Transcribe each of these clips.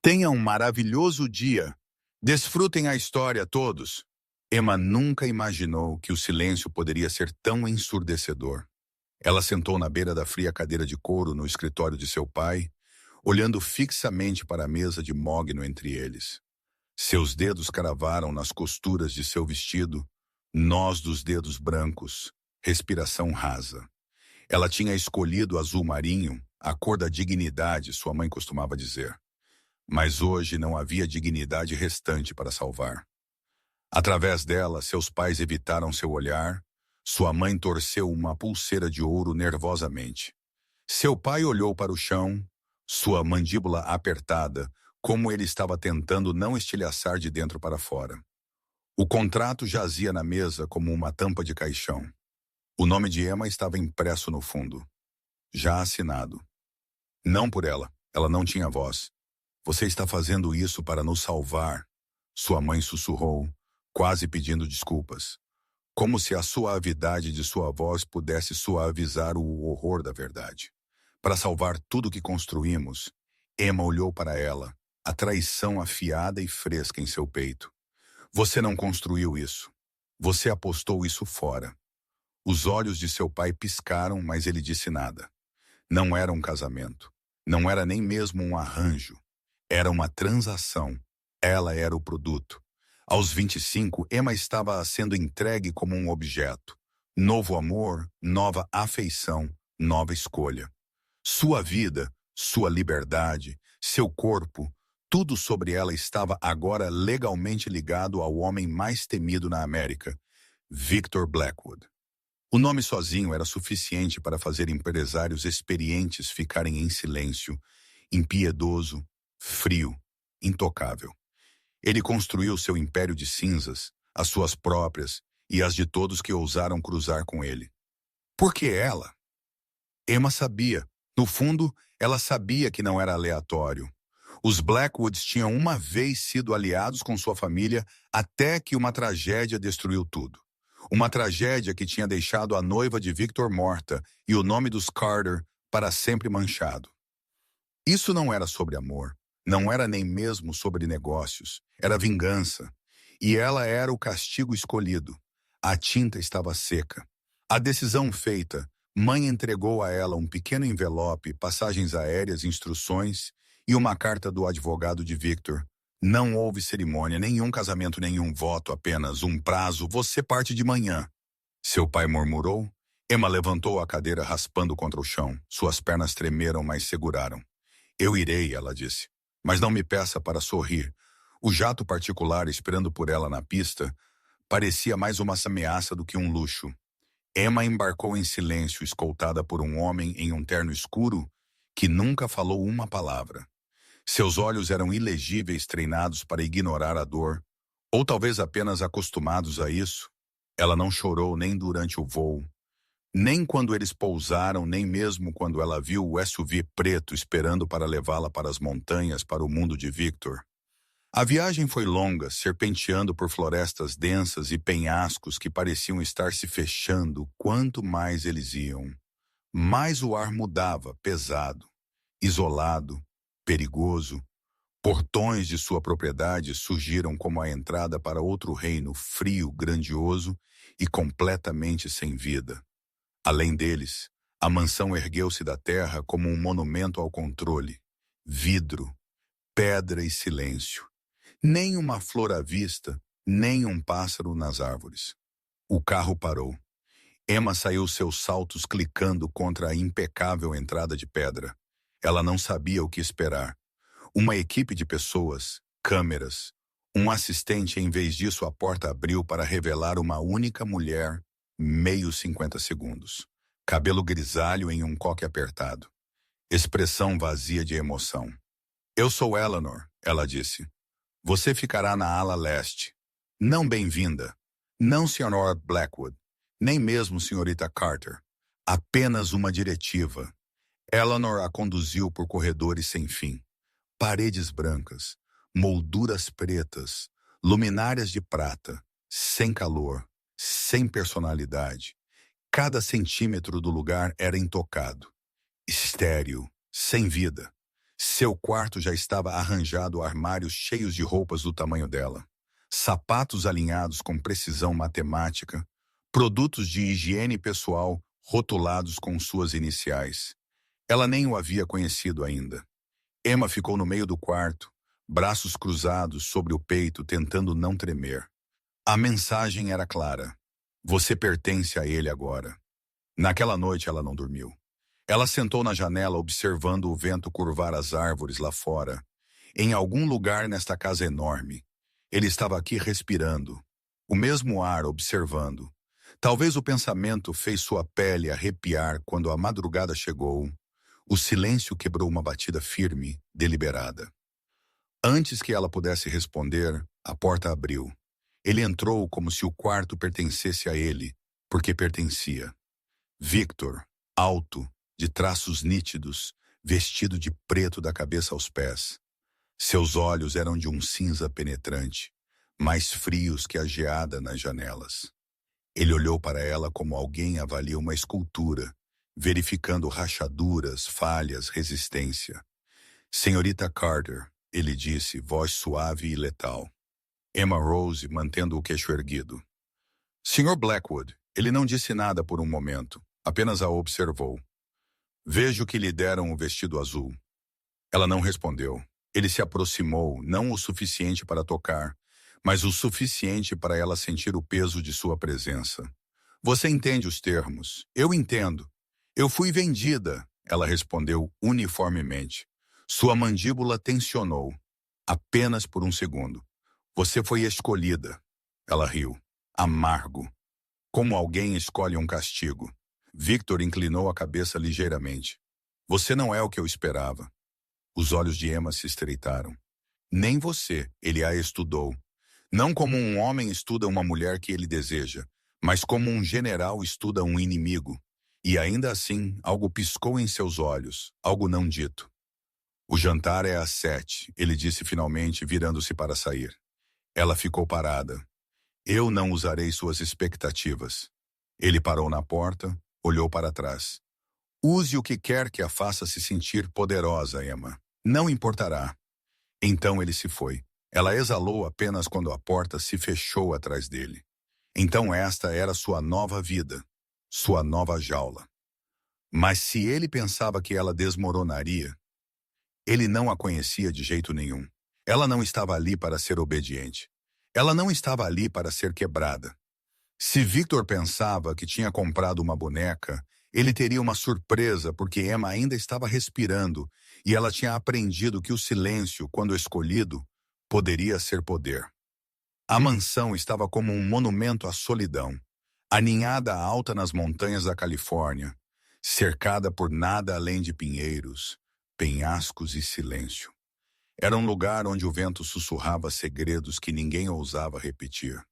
Tenham um maravilhoso dia. Desfrutem a história todos. Emma nunca imaginou que o silêncio poderia ser tão ensurdecedor. Ela sentou na beira da fria cadeira de couro no escritório de seu pai, olhando fixamente para a mesa de mogno entre eles. Seus dedos cravaram nas costuras de seu vestido, nós dos dedos brancos, respiração rasa. Ela tinha escolhido azul marinho, a cor da dignidade, sua mãe costumava dizer. Mas hoje não havia dignidade restante para salvar. Através dela, seus pais evitaram seu olhar, sua mãe torceu uma pulseira de ouro nervosamente. Seu pai olhou para o chão, sua mandíbula apertada, como ele estava tentando não estilhaçar de dentro para fora. O contrato jazia na mesa como uma tampa de caixão. O nome de Emma estava impresso no fundo. Já assinado. Não por ela, ela não tinha voz. Você está fazendo isso para nos salvar, sua mãe sussurrou, quase pedindo desculpas. Como se a suavidade de sua voz pudesse suavizar o horror da verdade. Para salvar tudo que construímos, Emma olhou para ela, a traição afiada e fresca em seu peito. Você não construiu isso. Você apostou isso fora. Os olhos de seu pai piscaram, mas ele disse nada. Não era um casamento. Não era nem mesmo um arranjo. Era uma transação. Ela era o produto. Aos 25, Emma estava sendo entregue como um objeto. Novo amor, nova afeição, nova escolha. Sua vida, sua liberdade, seu corpo, tudo sobre ela estava agora legalmente ligado ao homem mais temido na América, Victor Blackwood. O nome sozinho era suficiente para fazer empresários experientes ficarem em silêncio, impiedoso, frio, intocável. Ele construiu seu império de cinzas, as suas próprias e as de todos que ousaram cruzar com ele. Por que ela? Emma sabia. No fundo, ela sabia que não era aleatório. Os Blackwoods tinham uma vez sido aliados com sua família até que uma tragédia destruiu tudo. Uma tragédia que tinha deixado a noiva de Victor morta e o nome dos Carter para sempre manchado. Isso não era sobre amor. Não era nem mesmo sobre negócios, era vingança. E ela era o castigo escolhido. A tinta estava seca. A decisão feita, mãe entregou a ela um pequeno envelope, passagens aéreas, instruções e uma carta do advogado de Victor. Não houve cerimônia, nenhum casamento, nenhum voto, apenas um prazo, você parte de manhã. Seu pai murmurou. Emma levantou a cadeira raspando contra o chão. Suas pernas tremeram, mas seguraram. Eu irei, ela disse. Mas não me peça para sorrir. O jato particular esperando por ela na pista parecia mais uma ameaça do que um luxo. Emma embarcou em silêncio, escoltada por um homem em um terno escuro que nunca falou uma palavra. Seus olhos eram ilegíveis, treinados para ignorar a dor, ou talvez apenas acostumados a isso. Ela não chorou nem durante o voo, nem quando eles pousaram, nem mesmo quando ela viu o SUV preto esperando para levá-la para as montanhas, para o mundo de Victor. A viagem foi longa, serpenteando por florestas densas e penhascos que pareciam estar se fechando. Quanto mais eles iam, mais o ar mudava, pesado, isolado, perigoso. Portões de sua propriedade surgiram como a entrada para outro reino frio, grandioso e completamente sem vida. Além deles, a mansão ergueu-se da terra como um monumento ao controle. Vidro, pedra e silêncio. Nem uma flor à vista, nem um pássaro nas árvores. O carro parou. Emma saiu seus saltos clicando contra a impecável entrada de pedra. Ela não sabia o que esperar. Uma equipe de pessoas, câmeras. Um assistente, em vez disso, a porta abriu para revelar uma única mulher, meio 50 segundos. Cabelo grisalho em um coque apertado. Expressão vazia de emoção. Eu sou Eleanor, ela disse. Você ficará na ala leste. Não bem-vinda. Não, Sr. Blackwood. Nem mesmo, Srta. Carter. Apenas uma diretiva. Eleanor a conduziu por corredores sem fim. Paredes brancas, molduras pretas, luminárias de prata, sem calor, sem personalidade. Cada centímetro do lugar era intocado. Estéril, sem vida. Seu quarto já estava arranjado, armários cheios de roupas do tamanho dela, sapatos alinhados com precisão matemática, produtos de higiene pessoal rotulados com suas iniciais. Ela nem o havia conhecido ainda. Emma ficou no meio do quarto, braços cruzados sobre o peito, tentando não tremer. A mensagem era clara. Você pertence a ele agora. Naquela noite ela não dormiu. Ela sentou na janela observando o vento curvar as árvores lá fora. Em algum lugar nesta casa enorme, ele estava aqui respirando, o mesmo ar observando. Talvez o pensamento fez sua pele arrepiar quando a madrugada chegou. O silêncio quebrou uma batida firme, deliberada. Antes que ela pudesse responder, a porta abriu. Ele entrou como se o quarto pertencesse a ele, porque pertencia. Victor, alto, de traços nítidos, vestido de preto da cabeça aos pés. Seus olhos eram de um cinza penetrante, mais frios que a geada nas janelas. Ele olhou para ela como alguém avalia uma escultura, verificando rachaduras, falhas, resistência. Senhorita Carter, ele disse, voz suave e letal. Emma Rose, mantendo o queixo erguido. Sr. Blackwood, ele não disse nada por um momento, apenas a observou. Vejo que lhe deram o vestido azul. Ela não respondeu. Ele se aproximou, não o suficiente para tocar, mas o suficiente para ela sentir o peso de sua presença. Você entende os termos. Eu entendo. Eu fui vendida, ela respondeu uniformemente. Sua mandíbula tensionou, apenas por um segundo. Você foi escolhida. Ela riu. Amargo. Como alguém escolhe um castigo. Victor inclinou a cabeça ligeiramente. Você não é o que eu esperava. Os olhos de Emma se estreitaram. Nem você, ele a estudou. Não como um homem estuda uma mulher que ele deseja, mas como um general estuda um inimigo. E ainda assim, algo piscou em seus olhos, algo não dito. O jantar é às 7, ele disse finalmente, virando-se para sair. Ela ficou parada. Eu não usarei suas expectativas. Ele parou na porta, olhou para trás. Use o que quer que a faça se sentir poderosa, Emma. Não importará. Então ele se foi. Ela exalou apenas quando a porta se fechou atrás dele. Então esta era sua nova vida, sua nova jaula. Mas se ele pensava que ela desmoronaria, ele não a conhecia de jeito nenhum. Ela não estava ali para ser obediente. Ela não estava ali para ser quebrada. Se Victor pensava que tinha comprado uma boneca, ele teria uma surpresa porque Emma ainda estava respirando e ela tinha aprendido que o silêncio, quando escolhido, poderia ser poder. A mansão estava como um monumento à solidão, aninhada alta nas montanhas da Califórnia, cercada por nada além de pinheiros, penhascos e silêncio. Era um lugar onde o vento sussurrava segredos que ninguém ousava repetir.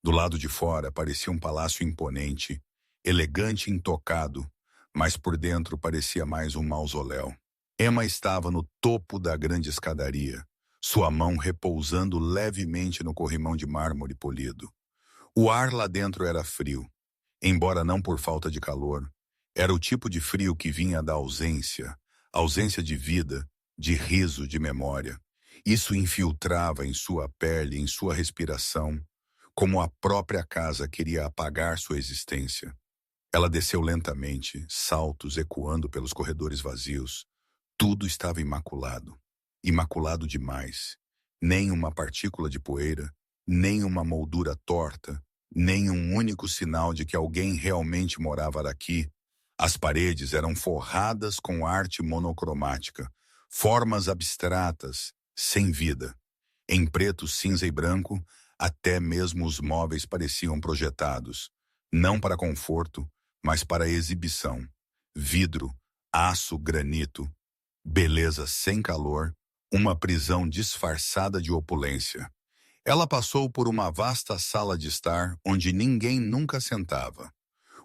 Do lado de fora parecia um palácio imponente, elegante e intocado, mas por dentro parecia mais um mausoléu. Emma estava no topo da grande escadaria, sua mão repousando levemente no corrimão de mármore polido. O ar lá dentro era frio, embora não por falta de calor. Era o tipo de frio que vinha da ausência, ausência de vida, de riso, de memória. Isso infiltrava em sua pele, em sua respiração, como a própria casa queria apagar sua existência. Ela desceu lentamente, saltos ecoando pelos corredores vazios. Tudo estava imaculado. Imaculado demais. Nem uma partícula de poeira, nem uma moldura torta, nem um único sinal de que alguém realmente morava aqui. As paredes eram forradas com arte monocromática, formas abstratas, sem vida. Em preto, cinza e branco, até mesmo os móveis pareciam projetados, não para conforto, mas para exibição. Vidro, aço, granito, beleza sem calor, uma prisão disfarçada de opulência. Ela passou por uma vasta sala de estar onde ninguém nunca sentava.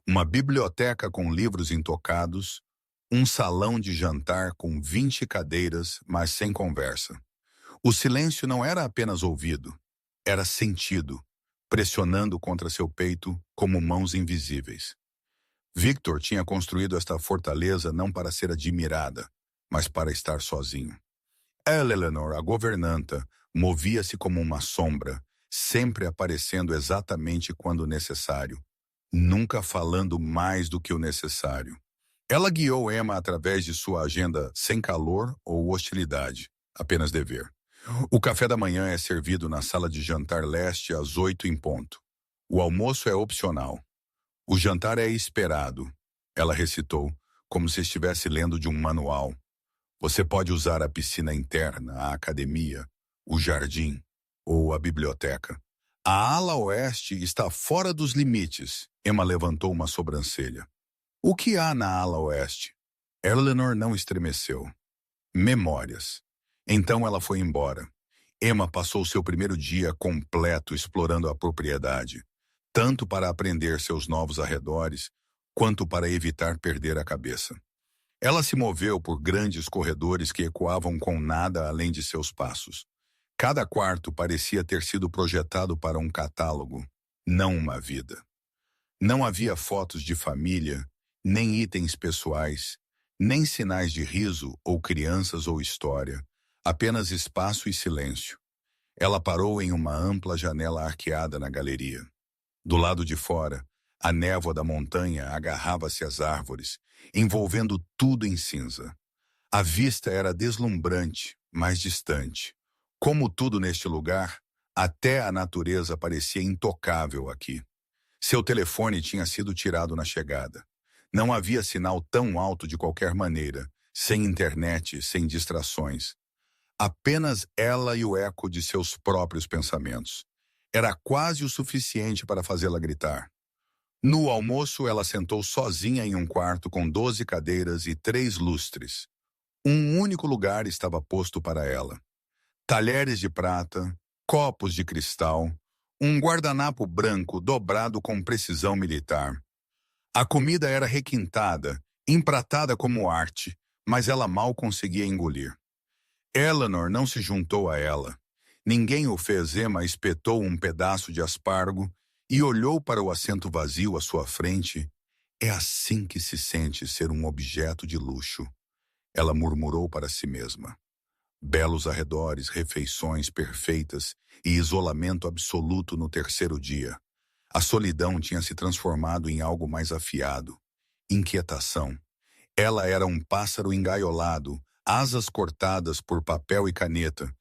Uma biblioteca com livros intocados, um salão de jantar com 20 cadeiras, mas sem conversa. O silêncio não era apenas ouvido, era sentido, pressionando contra seu peito como mãos invisíveis. Victor tinha construído esta fortaleza não para ser admirada, mas para estar sozinho. Eleanor, a governanta, movia-se como uma sombra, sempre aparecendo exatamente quando necessário, nunca falando mais do que o necessário. Ela guiou Emma através de sua agenda sem calor ou hostilidade, apenas dever. O café da manhã é servido na sala de jantar leste às 8 em ponto. O almoço é opcional. O jantar é esperado, ela recitou, como se estivesse lendo de um manual. Você pode usar a piscina interna, a academia, o jardim ou a biblioteca. A ala oeste está fora dos limites. Emma levantou uma sobrancelha. O que há na ala oeste? Eleanor não estremeceu. Memórias. Então ela foi embora. Emma passou seu primeiro dia completo explorando a propriedade, tanto para aprender seus novos arredores, quanto para evitar perder a cabeça. Ela se moveu por grandes corredores que ecoavam com nada além de seus passos. Cada quarto parecia ter sido projetado para um catálogo, não uma vida. Não havia fotos de família, nem itens pessoais, nem sinais de riso ou crianças ou história, apenas espaço e silêncio. Ela parou em uma ampla janela arqueada na galeria. Do lado de fora, a névoa da montanha agarrava-se às árvores, envolvendo tudo em cinza. A vista era deslumbrante, mas distante. Como tudo neste lugar, até a natureza parecia intocável aqui. Seu telefone tinha sido tirado na chegada. Não havia sinal tão alto de qualquer maneira, sem internet, sem distrações. Apenas ela e o eco de seus próprios pensamentos. Era quase o suficiente para fazê-la gritar. No almoço, ela sentou sozinha em um quarto com 12 cadeiras e 3 lustres. Um único lugar estava posto para ela. Talheres de prata, copos de cristal, um guardanapo branco dobrado com precisão militar. A comida era requintada, empratada como arte, mas ela mal conseguia engolir. Eleanor não se juntou a ela. Ninguém o fez. Emma espetou um pedaço de aspargo e olhou para o assento vazio à sua frente. É assim que se sente ser um objeto de luxo. Ela murmurou para si mesma. Belos arredores, refeições perfeitas e isolamento absoluto no terceiro dia. A solidão tinha se transformado em algo mais afiado. Inquietação. Ela era um pássaro engaiolado, asas cortadas por papel e caneta.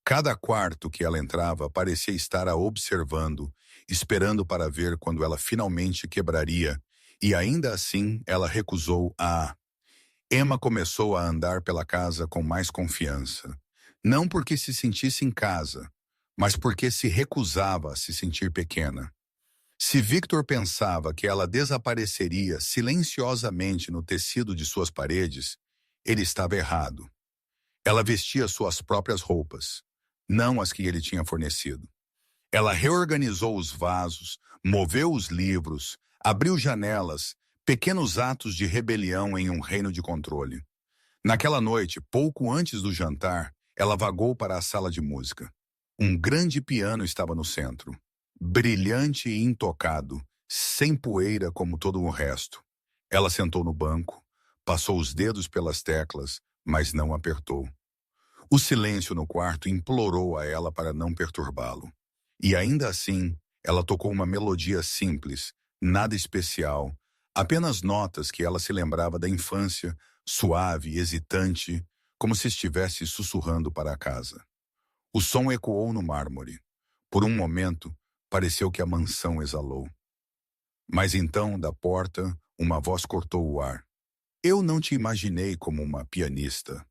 Cada quarto que ela entrava parecia estar a observando, esperando para ver quando ela finalmente quebraria, e ainda assim ela recusou a... Emma começou a andar pela casa com mais confiança. Não porque se sentisse em casa, mas porque se recusava a se sentir pequena. Se Victor pensava que ela desapareceria silenciosamente no tecido de suas paredes, ele estava errado. Ela vestia suas próprias roupas, não as que ele tinha fornecido. Ela reorganizou os vasos, moveu os livros, abriu janelas, pequenos atos de rebelião em um reino de controle. Naquela noite, pouco antes do jantar, ela vagou para a sala de música. Um grande piano estava no centro, brilhante e intocado, sem poeira como todo o resto. Ela sentou no banco, passou os dedos pelas teclas, mas não apertou. O silêncio no quarto implorou a ela para não perturbá-lo. E ainda assim, ela tocou uma melodia simples, nada especial, apenas notas que ela se lembrava da infância, suave, hesitante, como se estivesse sussurrando para a casa. O som ecoou no mármore. Por um momento, pareceu que a mansão exalou. Mas então, da porta, uma voz cortou o ar. Eu não te imaginei como uma pianista.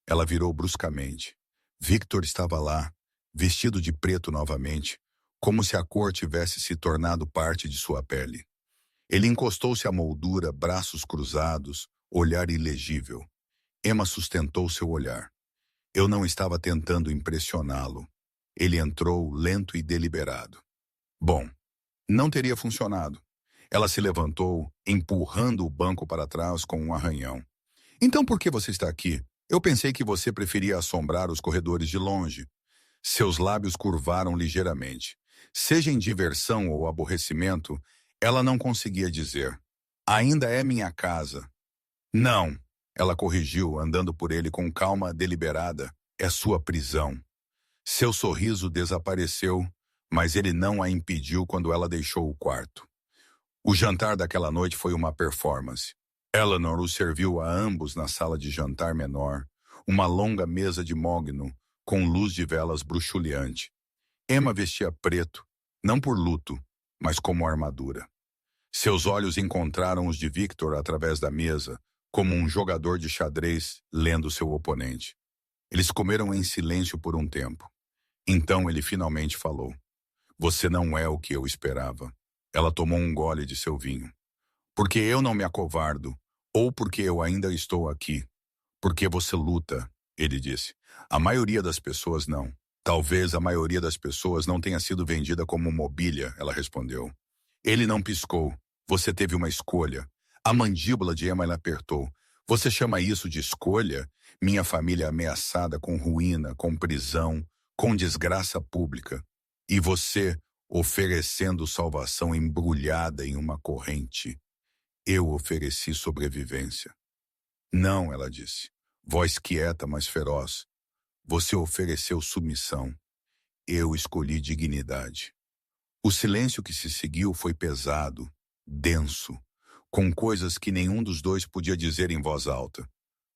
Ela virou bruscamente. Victor estava lá, vestido de preto novamente, como se a cor tivesse se tornado parte de sua pele. Ele encostou-se à moldura, braços cruzados, olhar ilegível. Emma sustentou seu olhar. Eu não estava tentando impressioná-lo. Ele entrou lento e deliberado. Bom, não teria funcionado. Ela se levantou, empurrando o banco para trás com um arranhão. Então por que você está aqui? Eu pensei que você preferia assombrar os corredores de longe. Seus lábios curvaram ligeiramente. Seja em diversão ou aborrecimento, ela não conseguia dizer. Ainda é minha casa. Não. Ela corrigiu, andando por ele com calma deliberada. É sua prisão. Seu sorriso desapareceu, mas ele não a impediu quando ela deixou o quarto. O jantar daquela noite foi uma performance. Eleanor os serviu a ambos na sala de jantar menor, uma longa mesa de mogno, com luz de velas bruxuleante. Emma vestia preto, não por luto, mas como armadura. Seus olhos encontraram os de Victor através da mesa, como um jogador de xadrez lendo seu oponente. Eles comeram em silêncio por um tempo. Então ele finalmente falou. Você não é o que eu esperava. Ela tomou um gole de seu vinho. Porque eu não me acovardo, ou porque eu ainda estou aqui. Porque você luta, ele disse. A maioria das pessoas não. Talvez a maioria das pessoas não tenha sido vendida como mobília, ela respondeu. Ele não piscou. Você teve uma escolha. A mandíbula de Emma lhe apertou. Você chama isso de escolha? Minha família ameaçada com ruína, com prisão, com desgraça pública. E você oferecendo salvação embrulhada em uma corrente. Eu ofereci sobrevivência. Não, ela disse. Voz quieta, mas feroz. Você ofereceu submissão. Eu escolhi dignidade. O silêncio que se seguiu foi pesado, denso, com coisas que nenhum dos dois podia dizer em voz alta.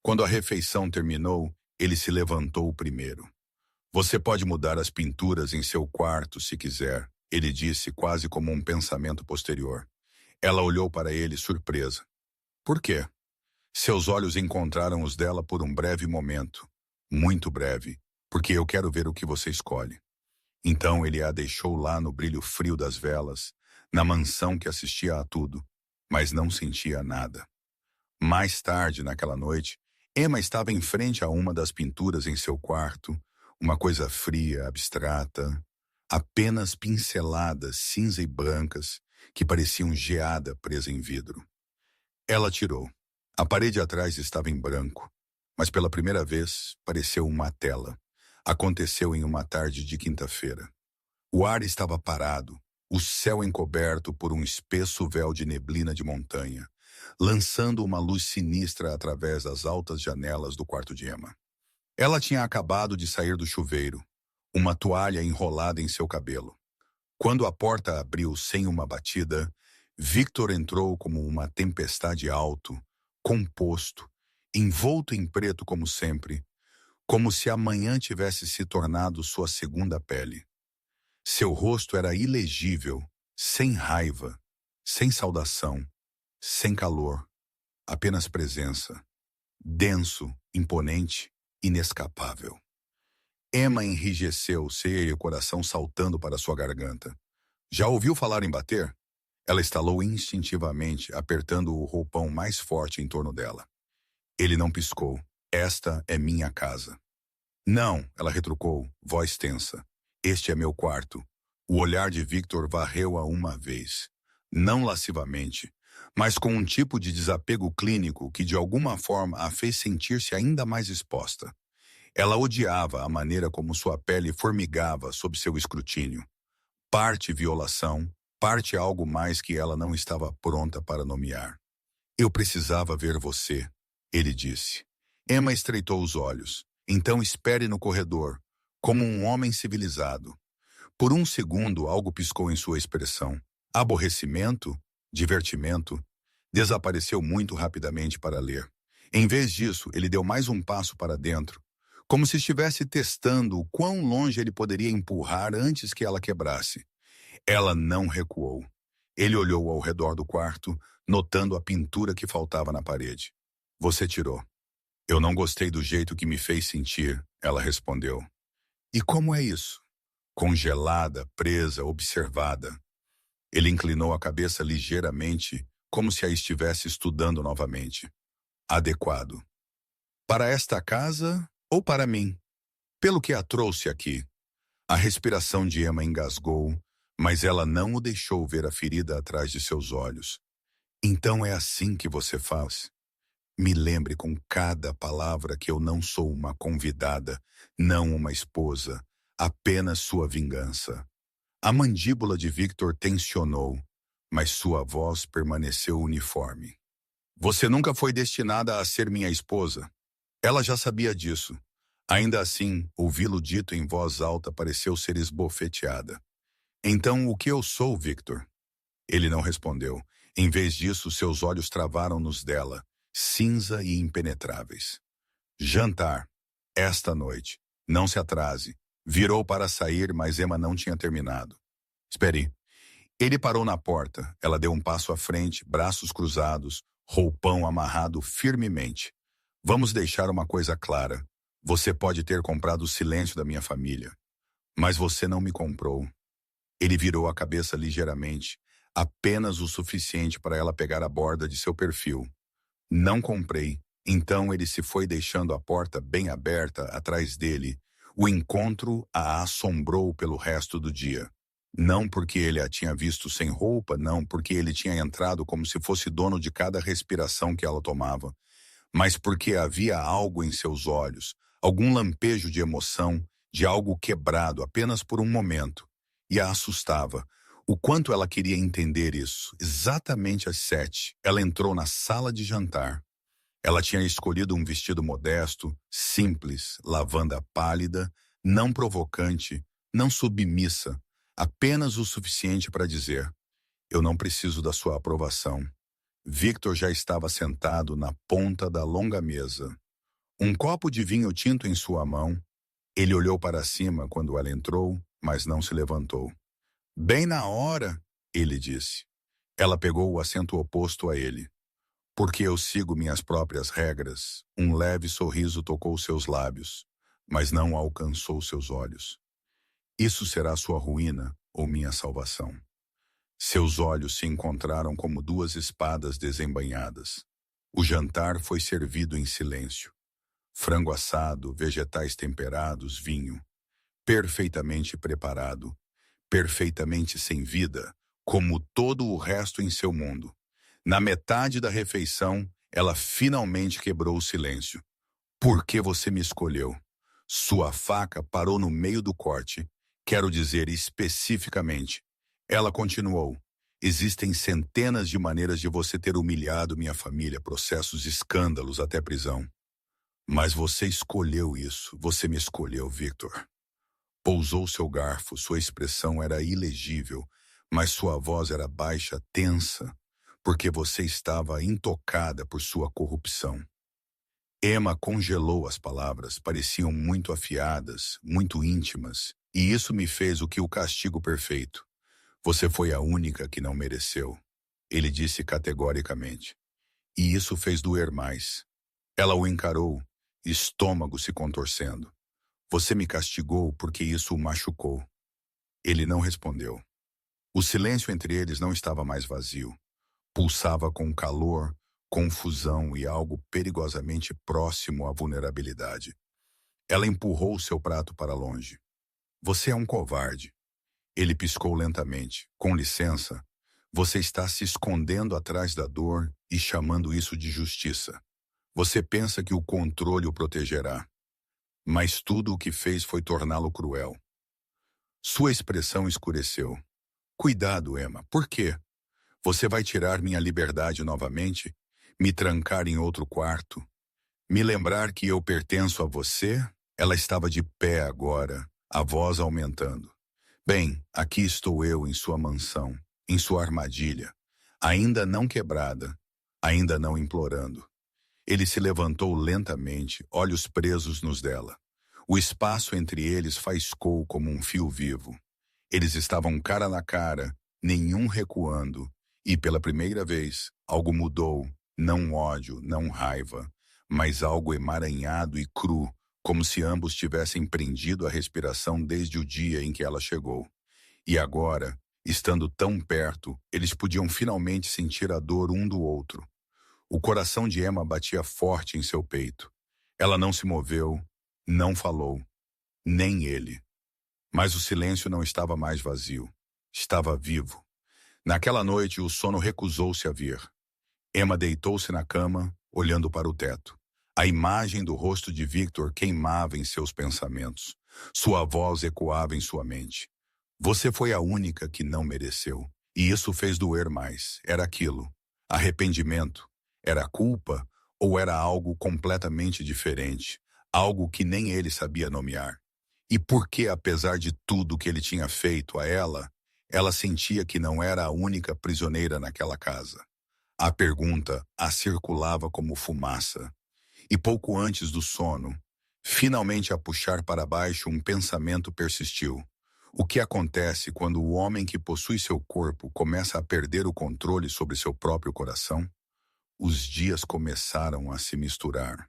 Quando a refeição terminou, ele se levantou primeiro. Você pode mudar as pinturas em seu quarto se quiser, ele disse quase como um pensamento posterior. Ela olhou para ele surpresa. Por quê? Seus olhos encontraram os dela por um breve momento. Muito breve, porque eu quero ver o que você escolhe. Então ele a deixou lá no brilho frio das velas, na mansão que assistia a tudo, mas não sentia nada. Mais tarde, naquela noite, Emma estava em frente a uma das pinturas em seu quarto, uma coisa fria, abstrata, apenas pinceladas cinza e brancas que pareciam geada presa em vidro. Ela tirou. A parede atrás estava em branco, mas pela primeira vez pareceu uma tela. Aconteceu em uma tarde de quinta-feira. O ar estava parado, o céu encoberto por um espesso véu de neblina de montanha, lançando uma luz sinistra através das altas janelas do quarto de Emma. Ela tinha acabado de sair do chuveiro, uma toalha enrolada em seu cabelo. Quando a porta abriu sem uma batida, Victor entrou como uma tempestade alto, composto, envolto em preto como sempre, como se amanhã tivesse se tornado sua segunda pele. Seu rosto era ilegível, sem raiva, sem saudação, sem calor, apenas presença. Denso, imponente, inescapável. Emma enrijeceu, ceia e o coração saltando para sua garganta. Já ouviu falar em bater? Ela estalou instintivamente, apertando o roupão mais forte em torno dela. Ele não piscou. Esta é minha casa. Não, ela retrucou, voz tensa. Este é meu quarto. O olhar de Victor varreu-a uma vez. Não lascivamente, mas com um tipo de desapego clínico que de alguma forma a fez sentir-se ainda mais exposta. Ela odiava a maneira como sua pele formigava sob seu escrutínio. Parte violação, parte algo mais que ela não estava pronta para nomear. Eu precisava ver você, ele disse. Emma estreitou os olhos. Então espere no corredor, como um homem civilizado. Por um segundo, algo piscou em sua expressão. Aborrecimento? Divertimento? Desapareceu muito rapidamente para ler. Em vez disso, ele deu mais um passo para dentro, como se estivesse testando o quão longe ele poderia empurrar antes que ela quebrasse. Ela não recuou. Ele olhou ao redor do quarto, notando a pintura que faltava na parede. Você tirou. Eu não gostei do jeito que me fez sentir, ela respondeu. E como é isso? Congelada, presa, observada. Ele inclinou a cabeça ligeiramente, como se a estivesse estudando novamente. Adequado. Para esta casa ou para mim? Pelo que a trouxe aqui. A respiração de Emma engasgou, mas ela não o deixou ver a ferida atrás de seus olhos. Então é assim que você faz? Me lembre com cada palavra que eu não sou uma convidada, não uma esposa, apenas sua vingança. A mandíbula de Victor tensionou, mas sua voz permaneceu uniforme. Você nunca foi destinada a ser minha esposa. Ela já sabia disso. Ainda assim, ouvi-lo dito em voz alta pareceu ser esbofeteada. Então, o que eu sou, Victor? Ele não respondeu. Em vez disso, seus olhos travaram nos dela, cinza e impenetráveis. Jantar. Esta noite. Não se atrase. Virou para sair, mas Emma não tinha terminado. Espere. Ele parou na porta. Ela deu um passo à frente, braços cruzados, roupão amarrado firmemente. Vamos deixar uma coisa clara. Você pode ter comprado o silêncio da minha família, mas você não me comprou. Ele virou a cabeça ligeiramente, apenas o suficiente para ela pegar a borda de seu perfil. Não comprei. Então ele se foi deixando a porta bem aberta atrás dele. O encontro a assombrou pelo resto do dia. Não porque ele a tinha visto sem roupa, não porque ele tinha entrado como se fosse dono de cada respiração que ela tomava, mas porque havia algo em seus olhos, algum lampejo de emoção, de algo quebrado apenas por um momento, e a assustava. O quanto ela queria entender isso. Exatamente às 7, ela entrou na sala de jantar. Ela tinha escolhido um vestido modesto, simples, lavanda pálida, não provocante, não submissa, apenas o suficiente para dizer: eu não preciso da sua aprovação. Victor já estava sentado na ponta da longa mesa. Um copo de vinho tinto em sua mão. Ele olhou para cima quando ela entrou, mas não se levantou. Bem na hora, ele disse. Ela pegou o assento oposto a ele. Porque eu sigo minhas próprias regras, um leve sorriso tocou seus lábios, mas não alcançou seus olhos. Isso será sua ruína ou minha salvação. Seus olhos se encontraram como duas espadas desembainhadas. O jantar foi servido em silêncio. Frango assado, vegetais temperados, vinho. Perfeitamente preparado, perfeitamente sem vida, como todo o resto em seu mundo. Na metade da refeição, ela finalmente quebrou o silêncio. Por que você me escolheu? Sua faca parou no meio do corte. Quero dizer especificamente. Ela continuou. Existem centenas de maneiras de você ter humilhado minha família, processos, escândalos, até prisão. Mas você escolheu isso. Você me escolheu, Victor. Pousou seu garfo, sua expressão era ilegível, mas sua voz era baixa, tensa, porque você estava intocada por sua corrupção. Emma congelou as palavras, pareciam muito afiadas, muito íntimas, e isso me fez o castigo perfeito. Você foi a única que não mereceu, ele disse categoricamente. E isso fez doer mais. Ela o encarou, estômago se contorcendo. Você me castigou porque isso o machucou. Ele não respondeu. O silêncio entre eles não estava mais vazio. Pulsava com calor, confusão e algo perigosamente próximo à vulnerabilidade. Ela empurrou seu prato para longe. Você é um covarde. Ele piscou lentamente. Com licença, você está se escondendo atrás da dor e chamando isso de justiça. Você pensa que o controle o protegerá. Mas tudo o que fez foi torná-lo cruel. Sua expressão escureceu. Cuidado, Emma. Por quê? Você vai tirar minha liberdade novamente? Me trancar em outro quarto? Me lembrar que eu pertenço a você? Ela estava de pé agora, a voz aumentando. Bem, aqui estou eu em sua mansão, em sua armadilha, ainda não quebrada, ainda não implorando. Ele se levantou lentamente, olhos presos nos dela. O espaço entre eles faiscou como um fio vivo. Eles estavam cara na cara, nenhum recuando, e pela primeira vez, algo mudou, não ódio, não raiva, mas algo emaranhado e cru, como se ambos tivessem prendido a respiração desde o dia em que ela chegou. E agora, estando tão perto, eles podiam finalmente sentir a dor um do outro. O coração de Emma batia forte em seu peito. Ela não se moveu, não falou, nem ele. Mas o silêncio não estava mais vazio. Estava vivo. Naquela noite, o sono recusou-se a vir. Emma deitou-se na cama, olhando para o teto. A imagem do rosto de Victor queimava em seus pensamentos. Sua voz ecoava em sua mente. Você foi a única que não mereceu. E isso fez doer mais. Era aquilo. Arrependimento. Era culpa ou era algo completamente diferente, algo que nem ele sabia nomear? E por que, apesar de tudo que ele tinha feito a ela sentia que não era a única prisioneira naquela casa? A pergunta a circulava como fumaça, e pouco antes do sono, finalmente a puxar para baixo, um pensamento persistiu. O que acontece quando o homem que possui seu corpo começa a perder o controle sobre seu próprio coração? Os dias começaram a se misturar.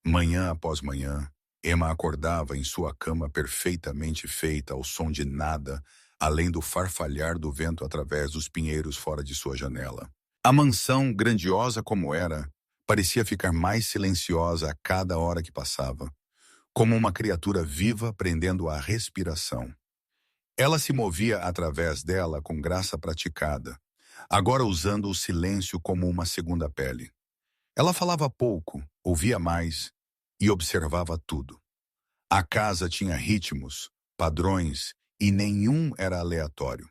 Manhã após manhã, Emma acordava em sua cama perfeitamente feita ao som de nada, além do farfalhar do vento através dos pinheiros fora de sua janela. A mansão, grandiosa como era, parecia ficar mais silenciosa a cada hora que passava, como uma criatura viva prendendo a respiração. Ela se movia através dela com graça praticada, agora usando o silêncio como uma segunda pele. Ela falava pouco, ouvia mais e observava tudo. A casa tinha ritmos, padrões e nenhum era aleatório.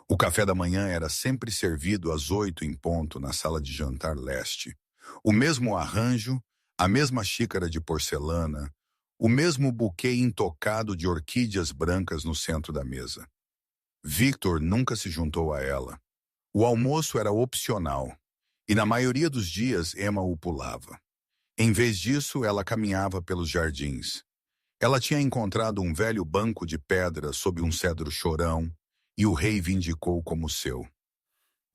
O café da manhã era sempre servido às 8 em ponto na sala de jantar leste. O mesmo arranjo, a mesma xícara de porcelana, o mesmo buquê intocado de orquídeas brancas no centro da mesa. Victor nunca se juntou a ela. O almoço era opcional, e na maioria dos dias Emma o pulava. Em vez disso, ela caminhava pelos jardins. Ela tinha encontrado um velho banco de pedra sob um cedro chorão, e o reivindicou como seu.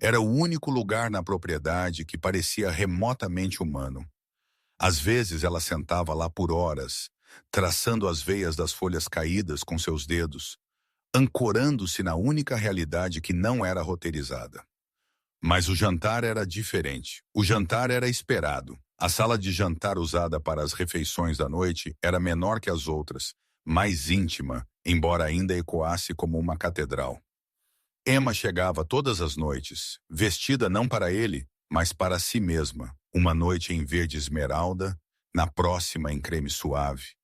Era o único lugar na propriedade que parecia remotamente humano. Às vezes ela sentava lá por horas, traçando as veias das folhas caídas com seus dedos, ancorando-se na única realidade que não era roteirizada. Mas o jantar era diferente. O jantar era esperado. A sala de jantar usada para as refeições da noite era menor que as outras, mais íntima, embora ainda ecoasse como uma catedral. Emma chegava todas as noites, vestida não para ele, mas para si mesma. Uma noite em verde esmeralda, na próxima em creme suave.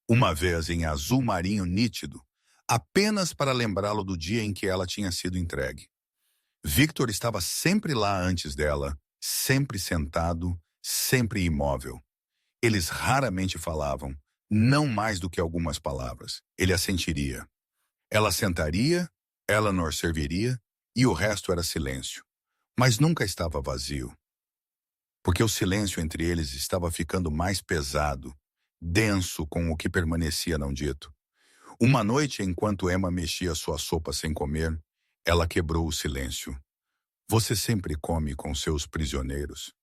Uma vez em azul marinho nítido, apenas para lembrá-lo do dia em que ela tinha sido entregue. Victor estava sempre lá antes dela, sempre sentado, sempre imóvel. Eles raramente falavam, não mais do que algumas palavras. Ele assentiria. Ela sentaria, Eleanor serviria, e o resto era silêncio. Mas nunca estava vazio. Porque o silêncio entre eles estava ficando mais pesado, denso com o que permanecia não dito. Uma noite, enquanto Emma mexia sua sopa sem comer, ela quebrou o silêncio. Você sempre come com seus prisioneiros?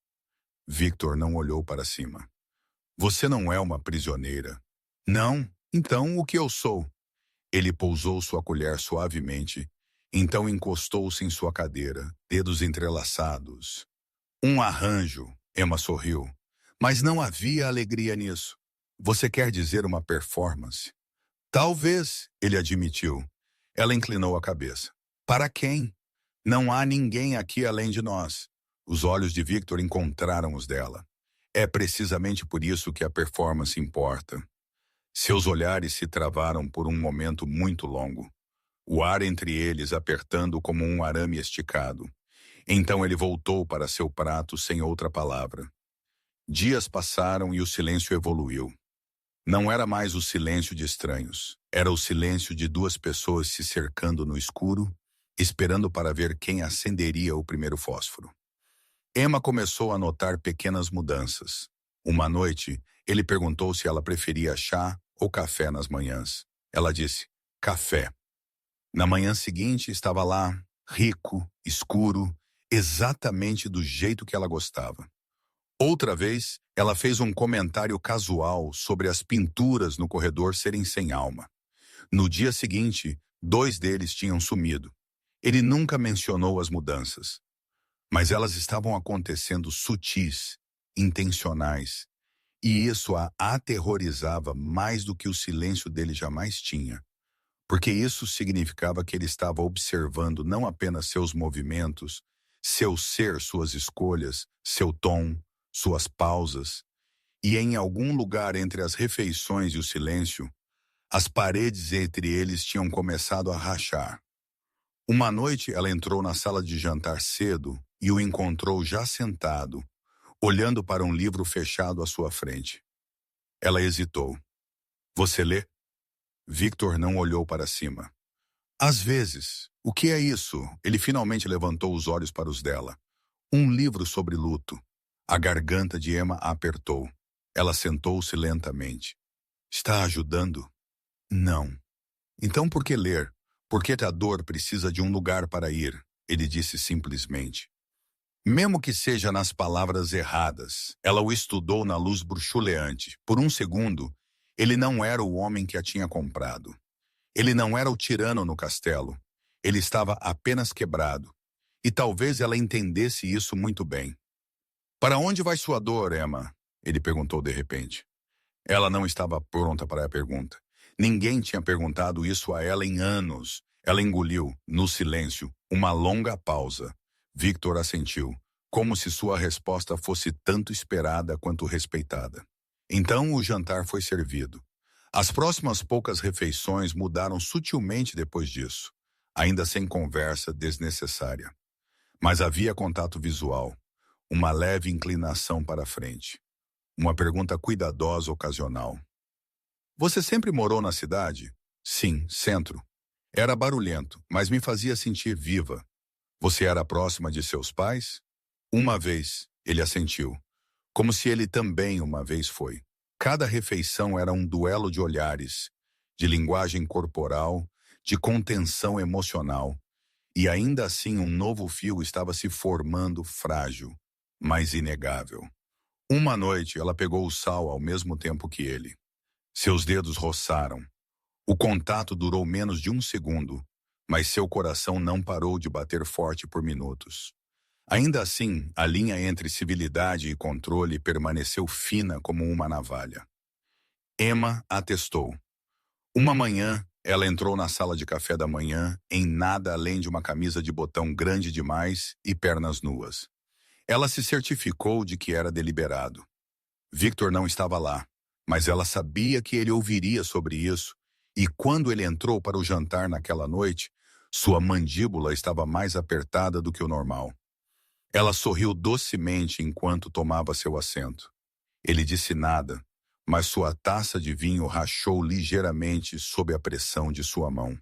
Victor não olhou para cima. Você não é uma prisioneira. Não? Então o que eu sou? Ele pousou sua colher suavemente, então encostou-se em sua cadeira, dedos entrelaçados. Um arranjo, Emma sorriu. Mas não havia alegria nisso. Você quer dizer uma performance? Talvez, ele admitiu. Ela inclinou a cabeça. Para quem? Não há ninguém aqui além de nós. Os olhos de Victor encontraram os dela. É precisamente por isso que a performance importa. Seus olhares se travaram por um momento muito longo. O ar entre eles apertando como um arame esticado. Então ele voltou para seu prato sem outra palavra. Dias passaram e o silêncio evoluiu. Não era mais o silêncio de estranhos. Era o silêncio de duas pessoas se cercando no escuro, esperando para ver quem acenderia o primeiro fósforo. Emma começou a notar pequenas mudanças. Uma noite, ele perguntou se ela preferia chá ou café nas manhãs. Ela disse, café. Na manhã seguinte, estava lá, rico, escuro, exatamente do jeito que ela gostava. Outra vez, ela fez um comentário casual sobre as pinturas no corredor serem sem alma. No dia seguinte, 2 deles tinham sumido. Ele nunca mencionou as mudanças. Mas elas estavam acontecendo sutis, intencionais, e isso a aterrorizava mais do que o silêncio dele jamais tinha. Porque isso significava que ele estava observando não apenas seus movimentos, seu ser, suas escolhas, seu tom, suas pausas, e em algum lugar entre as refeições e o silêncio, as paredes entre eles tinham começado a rachar. Uma noite ela entrou na sala de jantar cedo e o encontrou já sentado, olhando para um livro fechado à sua frente. Ela hesitou. Você lê? Victor não olhou para cima. Às vezes. O que é isso? Ele finalmente levantou os olhos para os dela. Um livro sobre luto. A garganta de Emma a apertou. Ela sentou-se lentamente. Está ajudando? Não. Então por que ler? Porque a dor precisa de um lugar para ir, ele disse simplesmente. Mesmo que seja nas palavras erradas, ela o estudou na luz bruxuleante. Por um segundo, ele não era o homem que a tinha comprado. Ele não era o tirano no castelo. Ele estava apenas quebrado. E talvez ela entendesse isso muito bem. Para onde vai sua dor, Emma? Ele perguntou de repente. Ela não estava pronta para a pergunta. Ninguém tinha perguntado isso a ela em anos. Ela engoliu, no silêncio, uma longa pausa. Victor assentiu, como se sua resposta fosse tanto esperada quanto respeitada. Então o jantar foi servido. As próximas poucas refeições mudaram sutilmente depois disso, ainda sem conversa desnecessária. Mas havia contato visual, uma leve inclinação para a frente. Uma pergunta cuidadosa ocasional. Você sempre morou na cidade? Sim, centro. Era barulhento, mas me fazia sentir viva. Você era próxima de seus pais? Uma vez, ele assentiu, como se ele também uma vez foi. Cada refeição era um duelo de olhares, de linguagem corporal, de contenção emocional, e ainda assim um novo fio estava se formando frágil, mas inegável. Uma noite, ela pegou o sal ao mesmo tempo que ele. Seus dedos roçaram. O contato durou menos de um segundo, mas seu coração não parou de bater forte por minutos. Ainda assim, a linha entre civilidade e controle permaneceu fina como uma navalha. Emma atestou. Uma manhã, ela entrou na sala de café da manhã em nada além de uma camisa de botão grande demais e pernas nuas. Ela se certificou de que era deliberado. Victor não estava lá, mas ela sabia que ele ouviria sobre isso, e quando ele entrou para o jantar naquela noite, sua mandíbula estava mais apertada do que o normal. Ela sorriu docemente enquanto tomava seu assento. Ele disse nada, mas sua taça de vinho rachou ligeiramente sob a pressão de sua mão.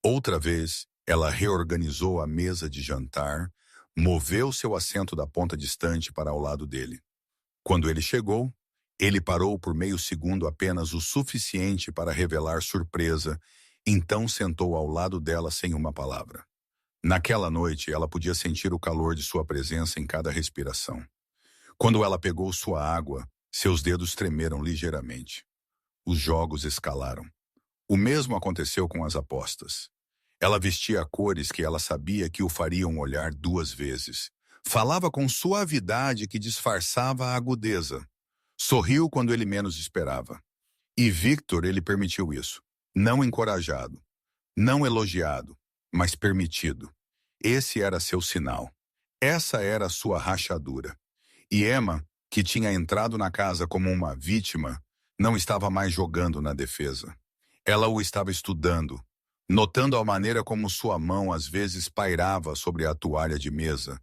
Outra vez, ela reorganizou a mesa de jantar, moveu seu assento da ponta distante para ao lado dele. Quando ele chegou, ele parou por meio segundo apenas o suficiente para revelar surpresa, então sentou ao lado dela sem uma palavra. Naquela noite, ela podia sentir o calor de sua presença em cada respiração. Quando ela pegou sua água, seus dedos tremeram ligeiramente. Os jogos escalaram. O mesmo aconteceu com as apostas. Ela vestia cores que ela sabia que o fariam olhar 2 vezes. Falava com suavidade que disfarçava a agudeza. Sorriu quando ele menos esperava. E Victor, ele permitiu isso. Não encorajado, não elogiado, mas permitido. Esse era seu sinal. Essa era sua rachadura. E Emma, que tinha entrado na casa como uma vítima, não estava mais jogando na defesa. Ela o estava estudando, notando a maneira como sua mão às vezes pairava sobre a toalha de mesa,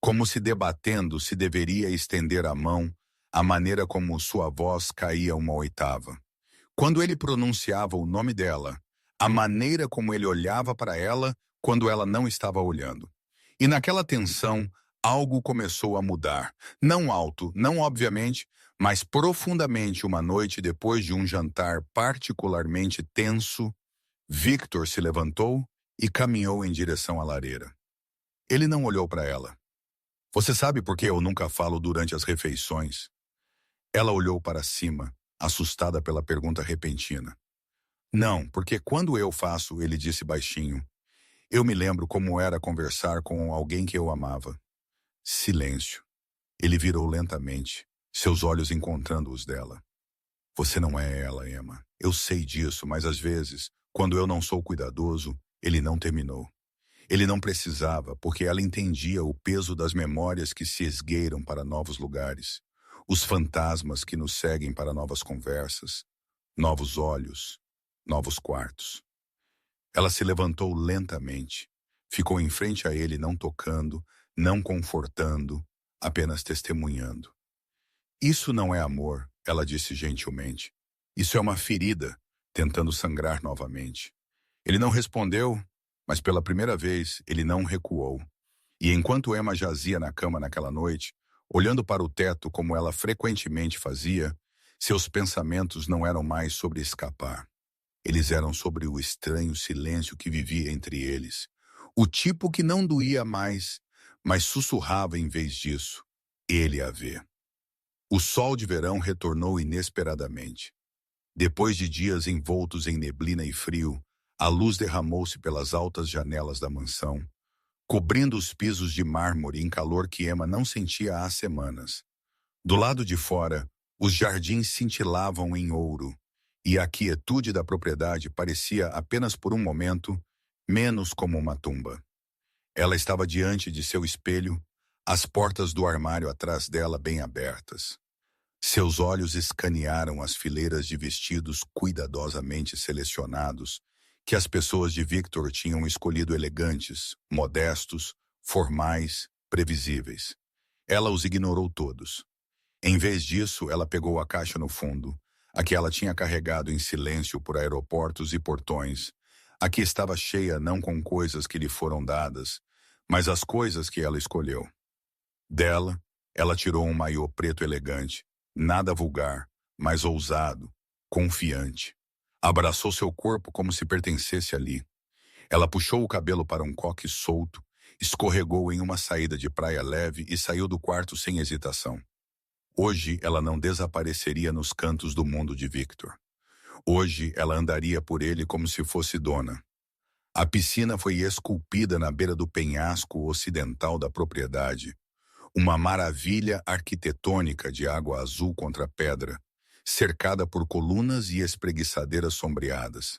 como se debatendo se deveria estender a mão, a maneira como sua voz caía uma oitava. Quando ele pronunciava o nome dela, a maneira como ele olhava para ela quando ela não estava olhando. E naquela tensão, algo começou a mudar. Não alto, não obviamente, mas profundamente uma noite depois de um jantar particularmente tenso, Victor se levantou e caminhou em direção à lareira. Ele não olhou para ela. Você sabe por que eu nunca falo durante as refeições? Ela olhou para cima, assustada pela pergunta repentina. Não, porque quando eu faço, ele disse baixinho, eu me lembro como era conversar com alguém que eu amava. Silêncio. Ele virou lentamente, seus olhos encontrando os dela. Você não é ela, Emma. Eu sei disso, mas às vezes, quando eu não sou cuidadoso, ele não terminou. Ele não precisava, porque ela entendia o peso das memórias que se esgueiram para novos lugares, os fantasmas que nos seguem para novas conversas, novos olhos, novos quartos. Ela se levantou lentamente, ficou em frente a ele não tocando, não confortando, apenas testemunhando. Isso não é amor, ela disse gentilmente. Isso é uma ferida, tentando sangrar novamente. Ele não respondeu, mas pela primeira vez ele não recuou. E enquanto Emma jazia na cama naquela noite, olhando para o teto como ela frequentemente fazia, seus pensamentos não eram mais sobre escapar. Eles eram sobre o estranho silêncio que vivia entre eles. O tipo que não doía mais, mas sussurrava em vez disso. Ele a vê. O sol de verão retornou inesperadamente. Depois de dias envoltos em neblina e frio, a luz derramou-se pelas altas janelas da mansão, cobrindo os pisos de mármore em calor que Emma não sentia há semanas. Do lado de fora, os jardins cintilavam em ouro, e a quietude da propriedade parecia, apenas por um momento, menos como uma tumba. Ela estava diante de seu espelho, as portas do armário atrás dela bem abertas. Seus olhos escanearam as fileiras de vestidos cuidadosamente selecionados que as pessoas de Victor tinham escolhido elegantes, modestos, formais, previsíveis. Ela os ignorou todos. Em vez disso, ela pegou a caixa no fundo, a que ela tinha carregado em silêncio por aeroportos e portões, a que estava cheia não com coisas que lhe foram dadas, mas as coisas que ela escolheu. Dela, ela tirou um maiô preto elegante, nada vulgar, mas ousado, confiante. Abraçou seu corpo como se pertencesse ali. Ela puxou o cabelo para um coque solto, escorregou em uma saída de praia leve e saiu do quarto sem hesitação. Hoje ela não desapareceria nos cantos do mundo de Victor. Hoje ela andaria por ele como se fosse dona. A piscina foi esculpida na beira do penhasco ocidental da propriedade, uma maravilha arquitetônica de água azul contra pedra, cercada por colunas e espreguiçadeiras sombreadas.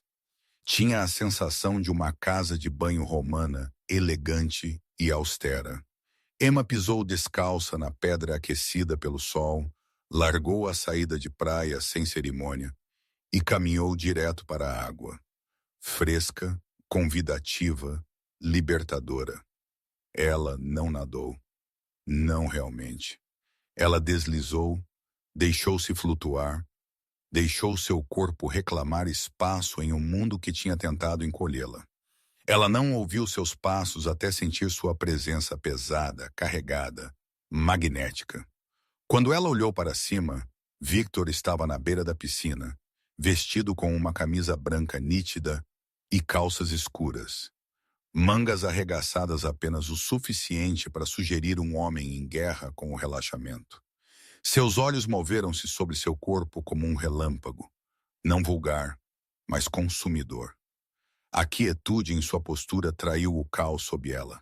Tinha a sensação de uma casa de banho romana, elegante e austera. Emma pisou descalça na pedra aquecida pelo sol, largou a saída de praia sem cerimônia e caminhou direto para a água. Fresca, convidativa, libertadora. Ela não nadou. Não realmente. Ela deslizou, deixou-se flutuar, deixou seu corpo reclamar espaço em um mundo que tinha tentado encolhê-la. Ela não ouviu seus passos até sentir sua presença pesada, carregada, magnética. Quando ela olhou para cima, Victor estava na beira da piscina, vestido com uma camisa branca nítida e calças escuras. Mangas arregaçadas apenas o suficiente para sugerir um homem em guerra com o relaxamento. Seus olhos moveram-se sobre seu corpo como um relâmpago, não vulgar, mas consumidor. A quietude em sua postura traiu o caos sob ela.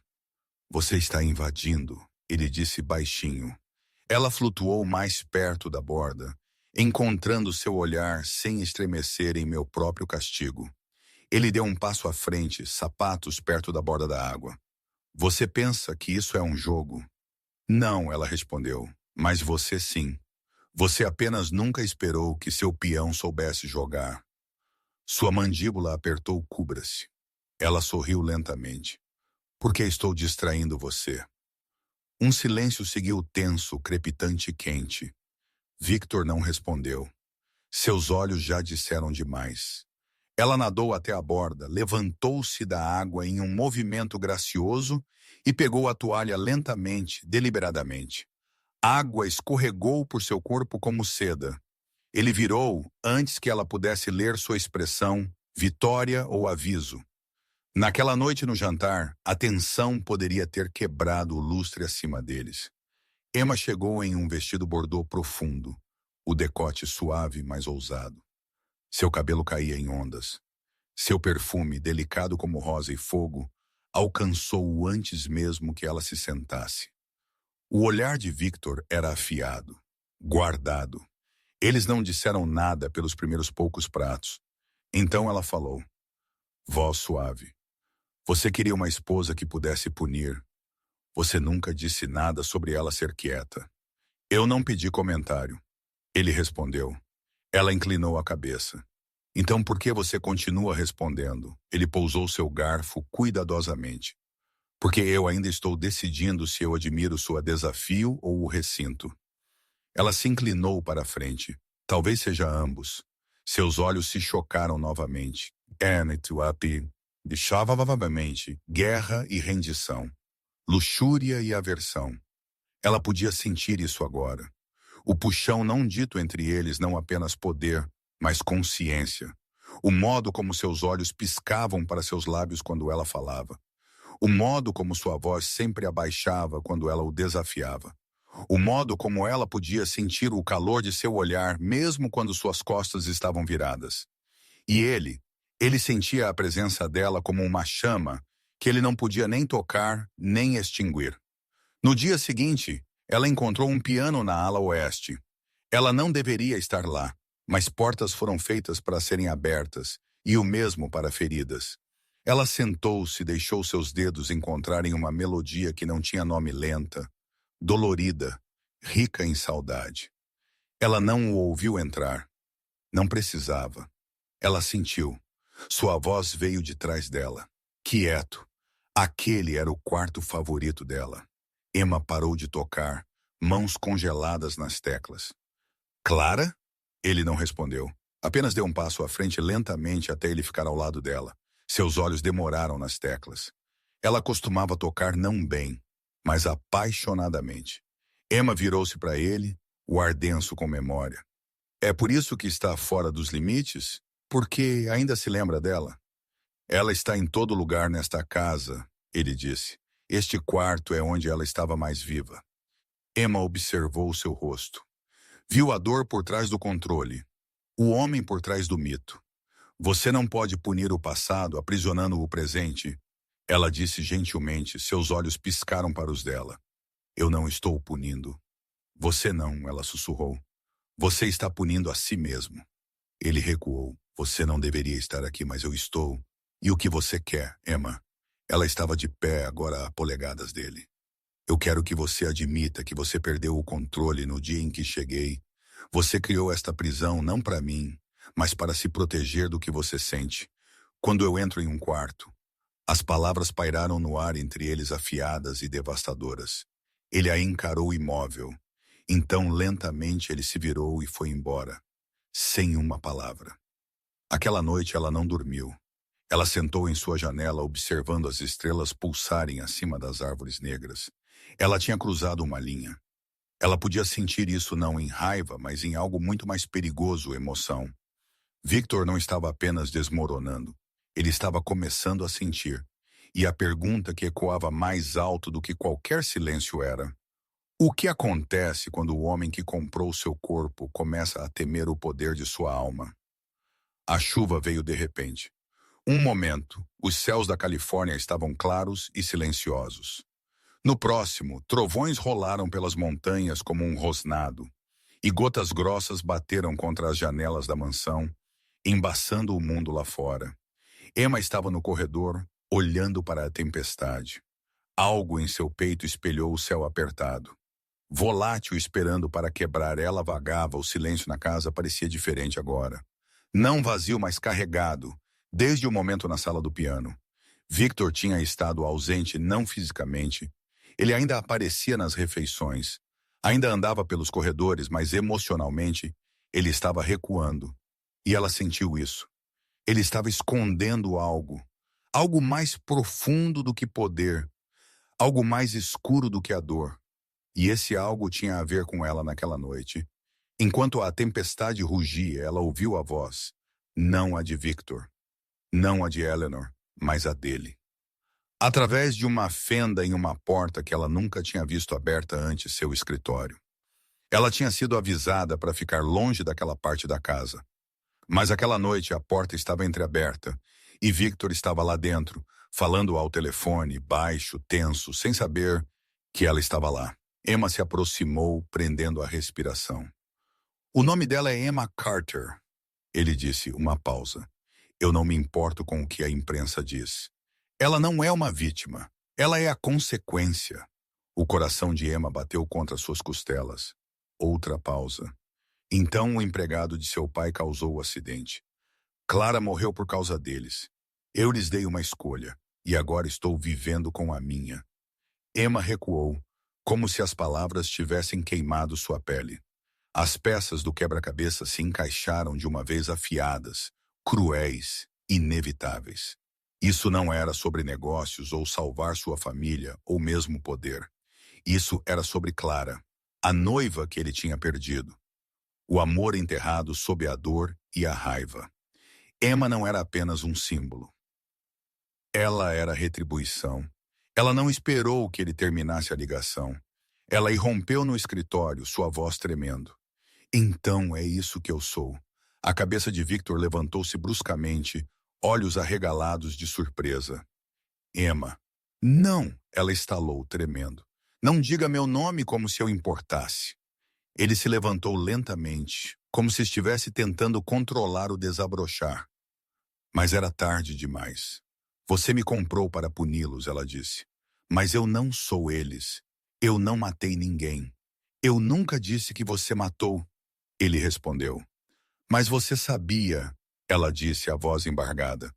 Você está invadindo, ele disse baixinho. Ela flutuou mais perto da borda, encontrando seu olhar sem estremecer em meu próprio castigo. Ele deu um passo à frente, sapatos perto da borda da água. Você pensa que isso é um jogo? Não, ela respondeu, mas você sim. Você apenas nunca esperou que seu peão soubesse jogar. Sua mandíbula apertou cubra-se. Ela sorriu lentamente. Por que estou distraindo você? Um silêncio seguiu tenso, crepitante e quente. Victor não respondeu. Seus olhos já disseram demais. Ela nadou até a borda, levantou-se da água em um movimento gracioso e pegou a toalha lentamente, deliberadamente. A água escorregou por seu corpo como seda. Ele virou antes que ela pudesse ler sua expressão, vitória ou aviso. Naquela noite no jantar, a tensão poderia ter quebrado o lustre acima deles. Emma chegou em um vestido bordô profundo, o decote suave, mas ousado. Seu cabelo caía em ondas. Seu perfume, delicado como rosa e fogo, alcançou-o antes mesmo que ela se sentasse. O olhar de Victor era afiado, guardado. Eles não disseram nada pelos primeiros poucos pratos. Então ela falou. Voz suave. Você queria uma esposa que pudesse punir. Você nunca disse nada sobre ela ser quieta. Eu não pedi comentário. Ele respondeu. Ela inclinou a cabeça. Então por que você continua respondendo? Ele pousou seu garfo cuidadosamente. Porque eu ainda estou decidindo se eu admiro sua desafio ou o ressinto. Ela se inclinou para a frente. Talvez seja ambos. Seus olhos se chocaram novamente. Deixava novamente guerra e rendição, luxúria e aversão. Ela podia sentir isso agora. O puxão não dito entre eles, não apenas poder, mas consciência. O modo como seus olhos piscavam para seus lábios quando ela falava. O modo como sua voz sempre abaixava quando ela o desafiava. O modo como ela podia sentir o calor de seu olhar mesmo quando suas costas estavam viradas. E ele sentia a presença dela como uma chama que ele não podia nem tocar, nem extinguir. No dia seguinte, ela encontrou um piano na ala oeste. Ela não deveria estar lá, mas portas foram feitas para serem abertas, e o mesmo para feridas. Ela sentou-se e deixou seus dedos encontrarem uma melodia que não tinha nome, lenta, dolorida, rica em saudade. Ela não o ouviu entrar. Não precisava. Ela sentiu. Sua voz veio de trás dela. Quieto. Aquele era o quarto favorito dela. Emma parou de tocar, mãos congeladas nas teclas. Clara? Ele não respondeu. Apenas deu um passo à frente lentamente até ele ficar ao lado dela. Seus olhos demoraram nas teclas. Ela costumava tocar não bem, mas apaixonadamente. Emma virou-se para ele, o ar denso com memória. É por isso que está fora dos limites? Porque ainda se lembra dela? Ela está em todo lugar nesta casa, ele disse. Este quarto é onde ela estava mais viva. Emma observou seu rosto. Viu a dor por trás do controle, o homem por trás do mito. Você não pode punir o passado aprisionando o presente. Ela disse gentilmente, seus olhos piscaram para os dela. Eu não estou punindo. Você não, ela sussurrou. Você está punindo a si mesmo. Ele recuou. Você não deveria estar aqui, mas eu estou. E o que você quer, Emma? Ela estava de pé, agora a polegadas dele. Eu quero que você admita que você perdeu o controle no dia em que cheguei. Você criou esta prisão não para mim, mas para se proteger do que você sente. Quando eu entro em um quarto, as palavras pairaram no ar entre eles afiadas e devastadoras. Ele a encarou imóvel. Então, lentamente, ele se virou e foi embora, sem uma palavra. Aquela noite ela não dormiu. Ela sentou em sua janela observando as estrelas pulsarem acima das árvores negras. Ela tinha cruzado uma linha. Ela podia sentir isso não em raiva, mas em algo muito mais perigoso, emoção. Victor não estava apenas desmoronando. Ele estava começando a sentir. E a pergunta que ecoava mais alto do que qualquer silêncio era: o que acontece quando o homem que comprou seu corpo começa a temer o poder de sua alma? A chuva veio de repente. Um momento, os céus da Califórnia estavam claros e silenciosos. No próximo, trovões rolaram pelas montanhas como um rosnado, e gotas grossas bateram contra as janelas da mansão, embaçando o mundo lá fora. Emma estava no corredor, olhando para a tempestade. Algo em seu peito espelhou o céu apertado. Volátil esperando para quebrar, ela vagava, o silêncio na casa parecia diferente agora. Não vazio, mas carregado, desde o momento na sala do piano. Victor tinha estado ausente não fisicamente. Ele ainda aparecia nas refeições. Ainda andava pelos corredores, mas emocionalmente ele estava recuando. E ela sentiu isso. Ele estava escondendo algo. Algo mais profundo do que poder. Algo mais escuro do que a dor. E esse algo tinha a ver com ela naquela noite. Enquanto a tempestade rugia, ela ouviu a voz. Não a de Victor. Não a de Eleanor, mas a dele. Através de uma fenda em uma porta que ela nunca tinha visto aberta antes seu escritório. Ela tinha sido avisada para ficar longe daquela parte da casa. Mas aquela noite a porta estava entreaberta e Victor estava lá dentro, falando ao telefone, baixo, tenso, sem saber que ela estava lá. Emma se aproximou, prendendo a respiração. O nome dela é Emma Carter. Ele disse, uma pausa. Eu não me importo com o que a imprensa diz. Ela não é uma vítima. Ela é a consequência. O coração de Emma bateu contra suas costelas. Outra pausa. Então o empregado de seu pai causou o acidente. Clara morreu por causa deles. Eu lhes dei uma escolha, e agora estou vivendo com a minha. Emma recuou, como se as palavras tivessem queimado sua pele. As peças do quebra-cabeça se encaixaram de uma vez afiadas, cruéis, inevitáveis. Isso não era sobre negócios ou salvar sua família ou mesmo poder. Isso era sobre Clara, a noiva que ele tinha perdido. O amor enterrado sob a dor e a raiva. Emma não era apenas um símbolo. Ela era retribuição. Ela não esperou que ele terminasse a ligação. Ela irrompeu no escritório, sua voz tremendo. Então é isso que eu sou. A cabeça de Victor levantou-se bruscamente, olhos arregalados de surpresa. Emma. Não, ela estalou, tremendo. Não diga meu nome como se eu importasse. Ele se levantou lentamente, como se estivesse tentando controlar o desabrochar. Mas era tarde demais. Você me comprou para puni-los, ela disse. Mas eu não sou eles. Eu não matei ninguém. Eu nunca disse que você matou, ele respondeu. Mas você sabia, ela disse, a voz embargada.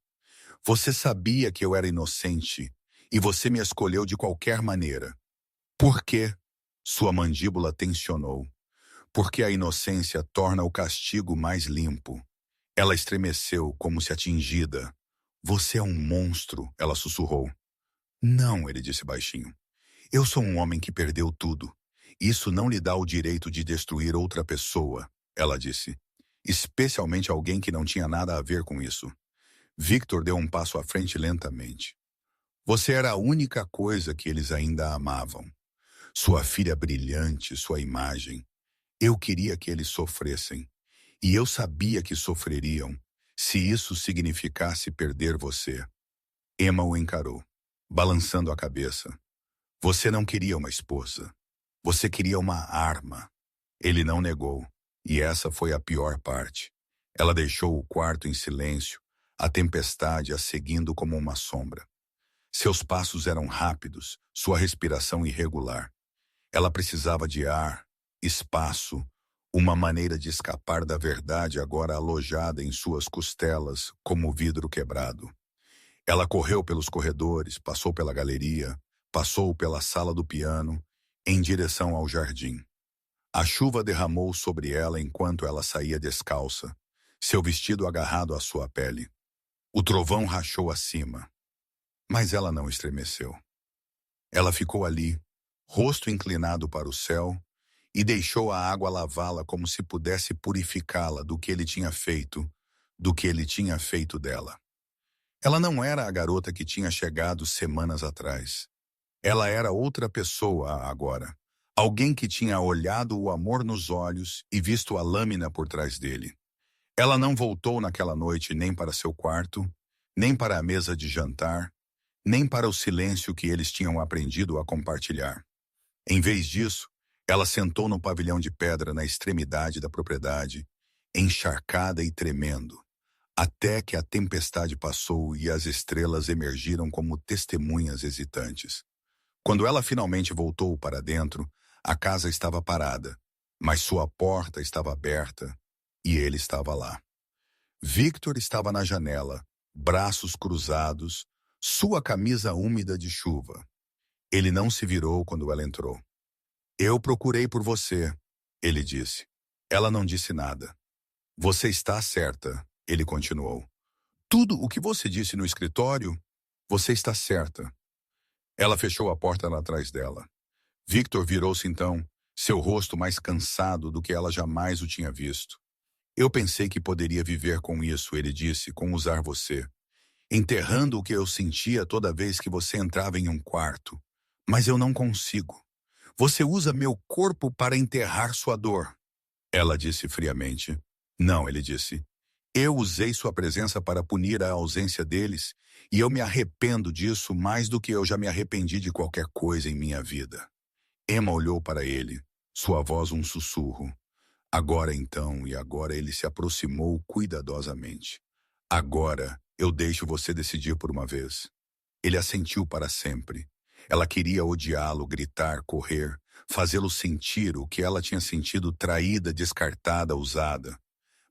Você sabia que eu era inocente e você me escolheu de qualquer maneira. Por quê? Sua mandíbula tensionou. Porque a inocência torna o castigo mais limpo. Ela estremeceu como se atingida. Você é um monstro, ela sussurrou. Não, ele disse baixinho. Eu sou um homem que perdeu tudo. Isso não lhe dá o direito de destruir outra pessoa, ela disse. Especialmente alguém que não tinha nada a ver com isso. Victor deu um passo à frente lentamente. Você era a única coisa que eles ainda amavam. Sua filha brilhante, sua imagem. Eu queria que eles sofressem. E eu sabia que sofreriam, se isso significasse perder você. Emma o encarou, balançando a cabeça. Você não queria uma esposa. Você queria uma arma. Ele não negou, e essa foi a pior parte. Ela deixou o quarto em silêncio, a tempestade a seguindo como uma sombra. Seus passos eram rápidos, sua respiração irregular. Ela precisava de ar, espaço, uma maneira de escapar da verdade agora alojada em suas costelas como vidro quebrado. Ela correu pelos corredores, passou pela galeria, passou pela sala do piano, em direção ao jardim. A chuva derramou sobre ela enquanto ela saía descalça, seu vestido agarrado à sua pele. O trovão rachou acima, mas ela não estremeceu. Ela ficou ali, rosto inclinado para o céu, e deixou a água lavá-la como se pudesse purificá-la do que ele tinha feito, do que ele tinha feito dela. Ela não era a garota que tinha chegado semanas atrás. Ela era outra pessoa agora. Alguém que tinha olhado o amor nos olhos e visto a lâmina por trás dele. Ela não voltou naquela noite nem para seu quarto, nem para a mesa de jantar, nem para o silêncio que eles tinham aprendido a compartilhar. Em vez disso, ela sentou no pavilhão de pedra na extremidade da propriedade, encharcada e tremendo, até que a tempestade passou e as estrelas emergiram como testemunhas hesitantes. Quando ela finalmente voltou para dentro, a casa estava parada, mas sua porta estava aberta e ele estava lá. Victor estava na janela, braços cruzados, sua camisa úmida de chuva. Ele não se virou quando ela entrou. Eu procurei por você, ele disse. Ela não disse nada. Você está certa, ele continuou. Tudo o que você disse no escritório, você está certa. Ela fechou a porta lá atrás dela. Victor virou-se então, seu rosto mais cansado do que ela jamais o tinha visto. Eu pensei que poderia viver com isso, ele disse, com usar você. Enterrando o que eu sentia toda vez que você entrava em um quarto. Mas eu não consigo. Você usa meu corpo para enterrar sua dor. Ela disse friamente. Não, ele disse. Eu usei sua presença para punir a ausência deles, e eu me arrependo disso mais do que eu já me arrependi de qualquer coisa em minha vida. Emma olhou para ele, sua voz um sussurro. Agora então, e agora ele se aproximou cuidadosamente. Agora eu deixo você decidir por uma vez. Ele assentiu para sempre. Ela queria odiá-lo, gritar, correr, fazê-lo sentir o que ela tinha sentido traída, descartada, usada.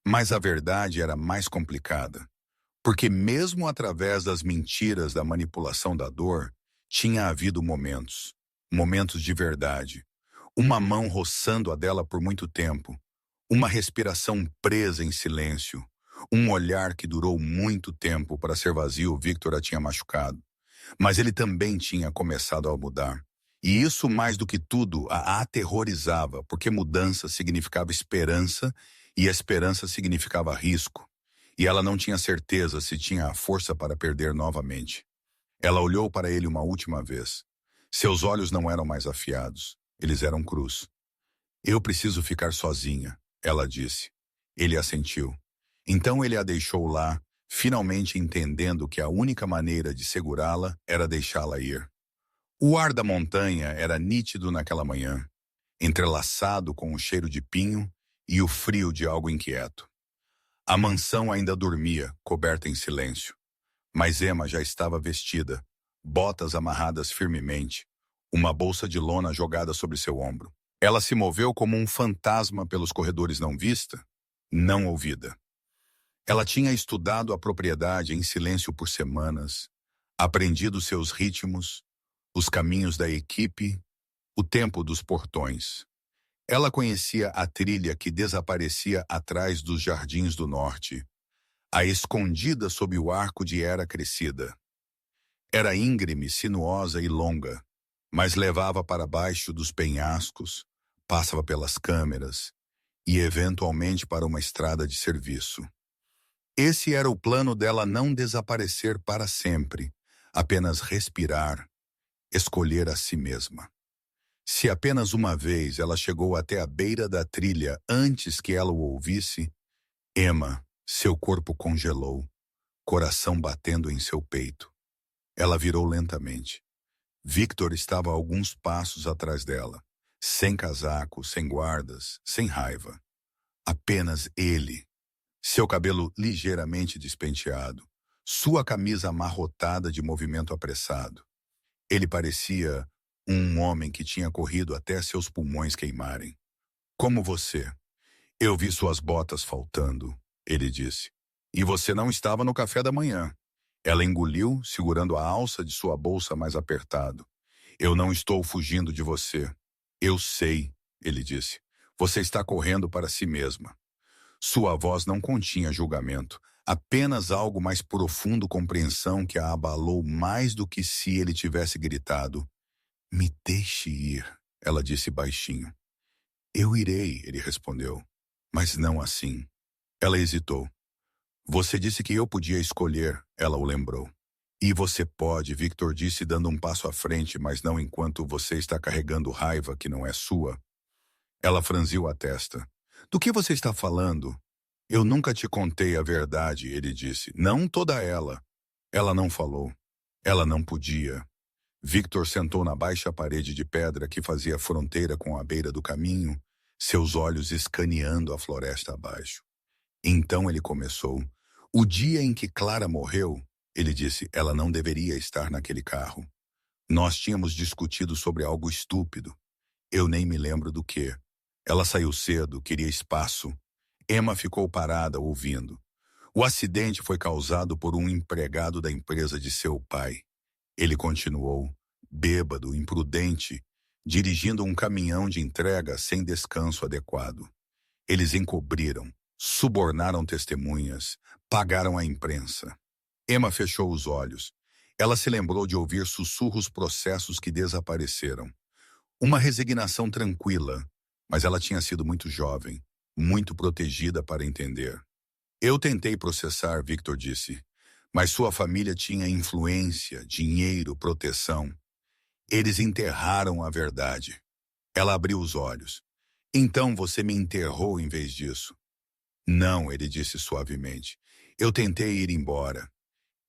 Mas a verdade era mais complicada. Porque mesmo através das mentiras da manipulação da dor, tinha havido momentos de verdade. Uma mão roçando a dela por muito tempo, Uma respiração presa em silêncio. Um olhar que durou muito tempo para ser vazio. Victor a tinha machucado. Mas ele também tinha começado a mudar. E isso, mais do que tudo, a aterrorizava, porque mudança significava esperança e a esperança significava risco. E ela não tinha certeza se tinha a força para perder novamente. Ela olhou para ele uma última vez. Seus olhos não eram mais afiados, eles eram crus. Eu preciso ficar sozinha, ela disse. Ele assentiu. Então ele a deixou lá, finalmente entendendo que a única maneira de segurá-la era deixá-la ir. O ar da montanha era nítido naquela manhã, entrelaçado com o cheiro de pinho e o frio de algo inquieto. A mansão ainda dormia, coberta em silêncio. Mas Emma já estava vestida, botas amarradas firmemente, uma bolsa de lona jogada sobre seu ombro. Ela se moveu como um fantasma pelos corredores não vista, não ouvida. Ela tinha estudado a propriedade em silêncio por semanas, aprendido seus ritmos, os caminhos da equipe, o tempo dos portões. Ela conhecia a trilha que desaparecia atrás dos jardins do norte, a escondida sob o arco de era crescida. Era íngreme, sinuosa e longa, mas levava para baixo dos penhascos, passava pelas câmeras e eventualmente para uma estrada de serviço. Esse era o plano dela, não desaparecer para sempre, apenas respirar, escolher a si mesma. Se apenas uma vez ela chegou até a beira da trilha antes que ela o ouvisse, Emma, seu corpo congelou, coração batendo em seu peito. Ela virou lentamente. Victor estava a alguns passos atrás dela, sem casaco, sem guardas, sem raiva. Apenas ele, seu cabelo ligeiramente despenteado, sua camisa amarrotada de movimento apressado. Ele parecia um homem que tinha corrido até seus pulmões queimarem. Como você. Eu vi suas botas faltando, ele disse. E você não estava no café da manhã. Ela engoliu, segurando a alça de sua bolsa mais apertado. Eu não estou fugindo de você. Eu sei, ele disse. Você está correndo para si mesma. Sua voz não continha julgamento, apenas algo mais profundo, compreensão que a abalou mais do que se ele tivesse gritado. Me deixe ir, ela disse baixinho. Eu irei, ele respondeu, mas não assim. Ela hesitou. Você disse que eu podia escolher, ela o lembrou. E você pode, Victor disse dando um passo à frente, mas não enquanto você está carregando raiva que não é sua. Ela franziu a testa. Do que você está falando? Eu nunca te contei a verdade, ele disse. Não toda ela. Ela não falou. Ela não podia. Victor sentou na baixa parede de pedra que fazia fronteira com a beira do caminho, seus olhos escaneando a floresta abaixo. Então ele começou. O dia em que Clara morreu, ele disse, ela não deveria estar naquele carro. Nós tínhamos discutido sobre algo estúpido. Eu nem me lembro do que. Ela saiu cedo, queria espaço. Emma ficou parada, ouvindo. O acidente foi causado por um empregado da empresa de seu pai. Ele continuou, bêbado, imprudente, dirigindo um caminhão de entrega sem descanso adequado. Eles encobriram, subornaram testemunhas, pagaram a imprensa. Emma fechou os olhos. Ela se lembrou de ouvir sussurros processos que desapareceram. Uma resignação tranquila, mas ela tinha sido muito jovem, muito protegida para entender. Eu tentei processar, Victor disse, mas sua família tinha influência, dinheiro, proteção. Eles enterraram a verdade. Ela abriu os olhos. Então você me enterrou em vez disso. Não, ele disse suavemente. Eu tentei ir embora.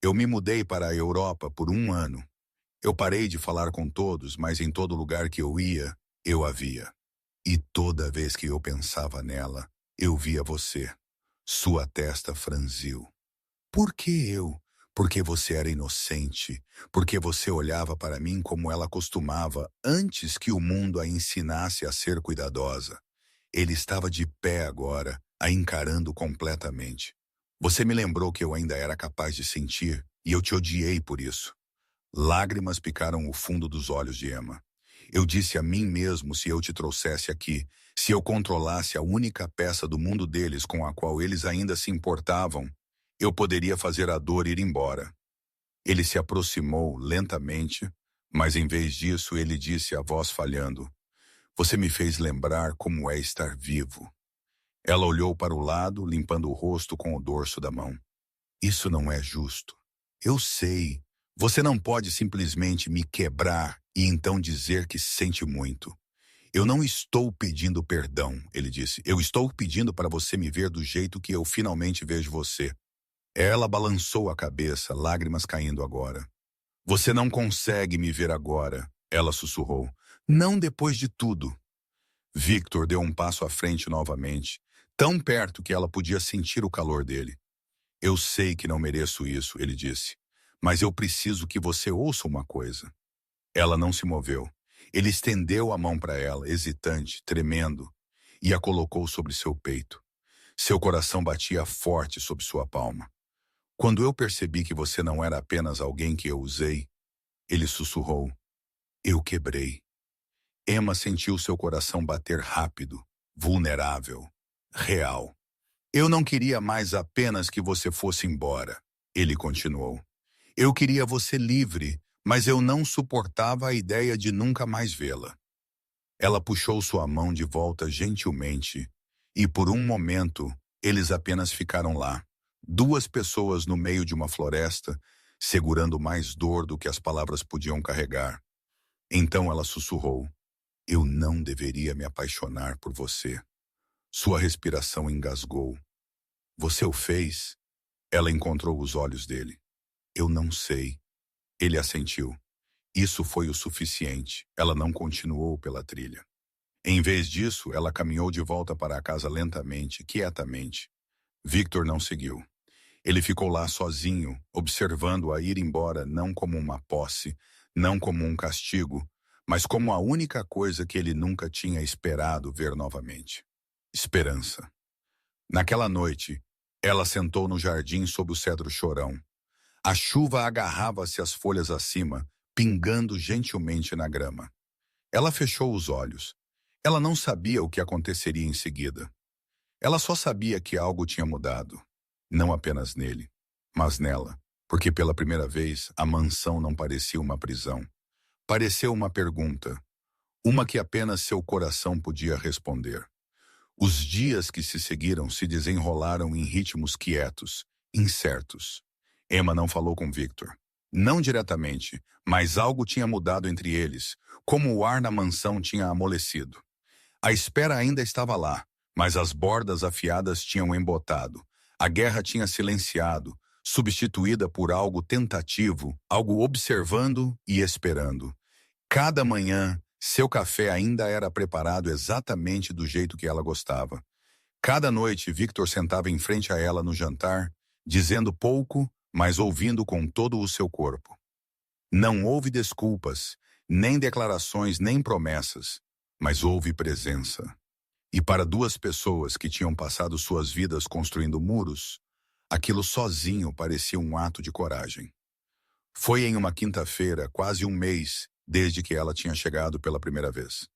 Eu me mudei para a Europa por 1 ano. Eu parei de falar com todos, mas em todo lugar que eu ia, eu a via. E toda vez que eu pensava nela, eu via você. Sua testa franziu. Por que eu? Porque você era inocente. Porque você olhava para mim como ela costumava, antes que o mundo a ensinasse a ser cuidadosa. Ele estava de pé agora, a encarando completamente. Você me lembrou que eu ainda era capaz de sentir, e eu te odiei por isso. Lágrimas picaram o fundo dos olhos de Emma. Eu disse a mim mesmo: se eu te trouxesse aqui, se eu controlasse a única peça do mundo deles com a qual eles ainda se importavam, eu poderia fazer a dor ir embora. Ele se aproximou lentamente, mas em vez disso ele disse, a voz falhando: você me fez lembrar como é estar vivo. Ela olhou para o lado, limpando o rosto com o dorso da mão. Isso não é justo. Eu sei. Você não pode simplesmente me quebrar e então dizer que sente muito. Eu não estou pedindo perdão, ele disse. Eu estou pedindo para você me ver do jeito que eu finalmente vejo você. Ela balançou a cabeça, lágrimas caindo agora. Você não consegue me ver agora, ela sussurrou. Não depois de tudo. Victor deu um passo à frente novamente, tão perto que ela podia sentir o calor dele. Eu sei que não mereço isso, ele disse, mas eu preciso que você ouça uma coisa. Ela não se moveu. Ele estendeu a mão para ela, hesitante, tremendo, e a colocou sobre seu peito. Seu coração batia forte sob sua palma. Quando eu percebi que você não era apenas alguém que eu usei, ele sussurrou, eu quebrei. Emma sentiu seu coração bater rápido, vulnerável, real. Eu não queria mais apenas que você fosse embora, ele continuou. Eu queria você livre, mas eu não suportava a ideia de nunca mais vê-la. Ela puxou sua mão de volta gentilmente, e por um momento, eles apenas ficaram lá. Duas pessoas no meio de uma floresta, segurando mais dor do que as palavras podiam carregar. Então ela sussurrou, eu não deveria me apaixonar por você. Sua respiração engasgou. Você o fez? Ela encontrou os olhos dele. Eu não sei. Ele assentiu. Isso foi o suficiente. Ela não continuou pela trilha. Em vez disso, ela caminhou de volta para a casa lentamente, quietamente. Victor não seguiu. Ele ficou lá sozinho, observando-a ir embora não como uma posse, não como um castigo, mas como a única coisa que ele nunca tinha esperado ver novamente. Esperança. Naquela noite, ela sentou no jardim sob o cedro chorão. A chuva agarrava-se às folhas acima, pingando gentilmente na grama. Ela fechou os olhos. Ela não sabia o que aconteceria em seguida. Ela só sabia que algo tinha mudado. Não apenas nele, mas nela, porque pela primeira vez a mansão não parecia uma prisão. Pareceu uma pergunta, uma que apenas seu coração podia responder. Os dias que se seguiram se desenrolaram em ritmos quietos, incertos. Emma não falou com Victor. Não diretamente, mas algo tinha mudado entre eles, como o ar na mansão tinha amolecido. A espera ainda estava lá, mas as bordas afiadas tinham embotado. A guerra tinha silenciado, substituída por algo tentativo, algo observando e esperando. Cada manhã, seu café ainda era preparado exatamente do jeito que ela gostava. Cada noite, Victor sentava em frente a ela no jantar, dizendo pouco, mas ouvindo com todo o seu corpo. Não houve desculpas, nem declarações, nem promessas, mas houve presença. E para duas pessoas que tinham passado suas vidas construindo muros, aquilo sozinho parecia um ato de coragem. Foi em uma quinta-feira, quase um mês, desde que ela tinha chegado pela primeira vez.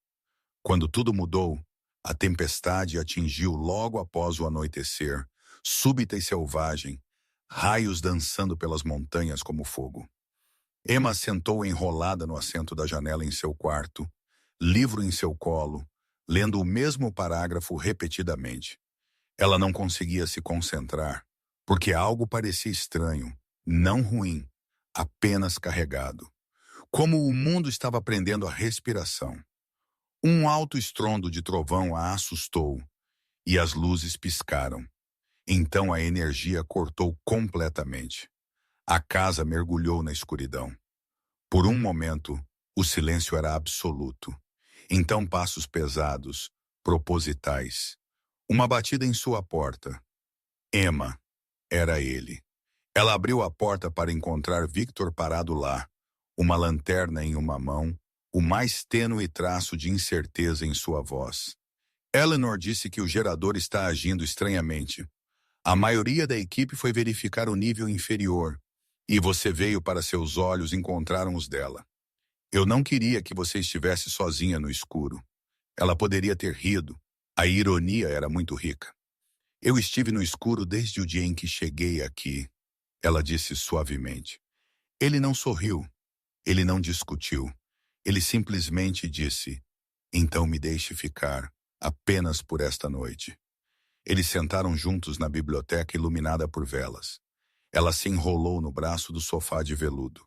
Quando tudo mudou, a tempestade atingiu logo após o anoitecer, súbita e selvagem, raios dançando pelas montanhas como fogo. Emma sentou enrolada no assento da janela em seu quarto, livro em seu colo, lendo o mesmo parágrafo repetidamente. Ela não conseguia se concentrar, porque algo parecia estranho, não ruim, apenas carregado. Como o mundo estava prendendo a respiração. Um alto estrondo de trovão a assustou, e as luzes piscaram. Então a energia cortou completamente. A casa mergulhou na escuridão. Por um momento, o silêncio era absoluto. Então passos pesados, propositais. Uma batida em sua porta. Emma. Era ele. Ela abriu a porta para encontrar Victor parado lá, uma lanterna em uma mão, o mais tênue traço de incerteza em sua voz. Eleanor disse que o gerador está agindo estranhamente. A maioria da equipe foi verificar o nível inferior, e você veio para seus olhos encontraram os dela. Eu não queria que você estivesse sozinha no escuro. Ela poderia ter rido. A ironia era muito rica. Eu estive no escuro desde o dia em que cheguei aqui, ela disse suavemente. Ele não sorriu. Ele não discutiu. Ele simplesmente disse, então me deixe ficar, apenas por esta noite. Eles sentaram juntos na biblioteca iluminada por velas. Ela se enrolou no braço do sofá de veludo.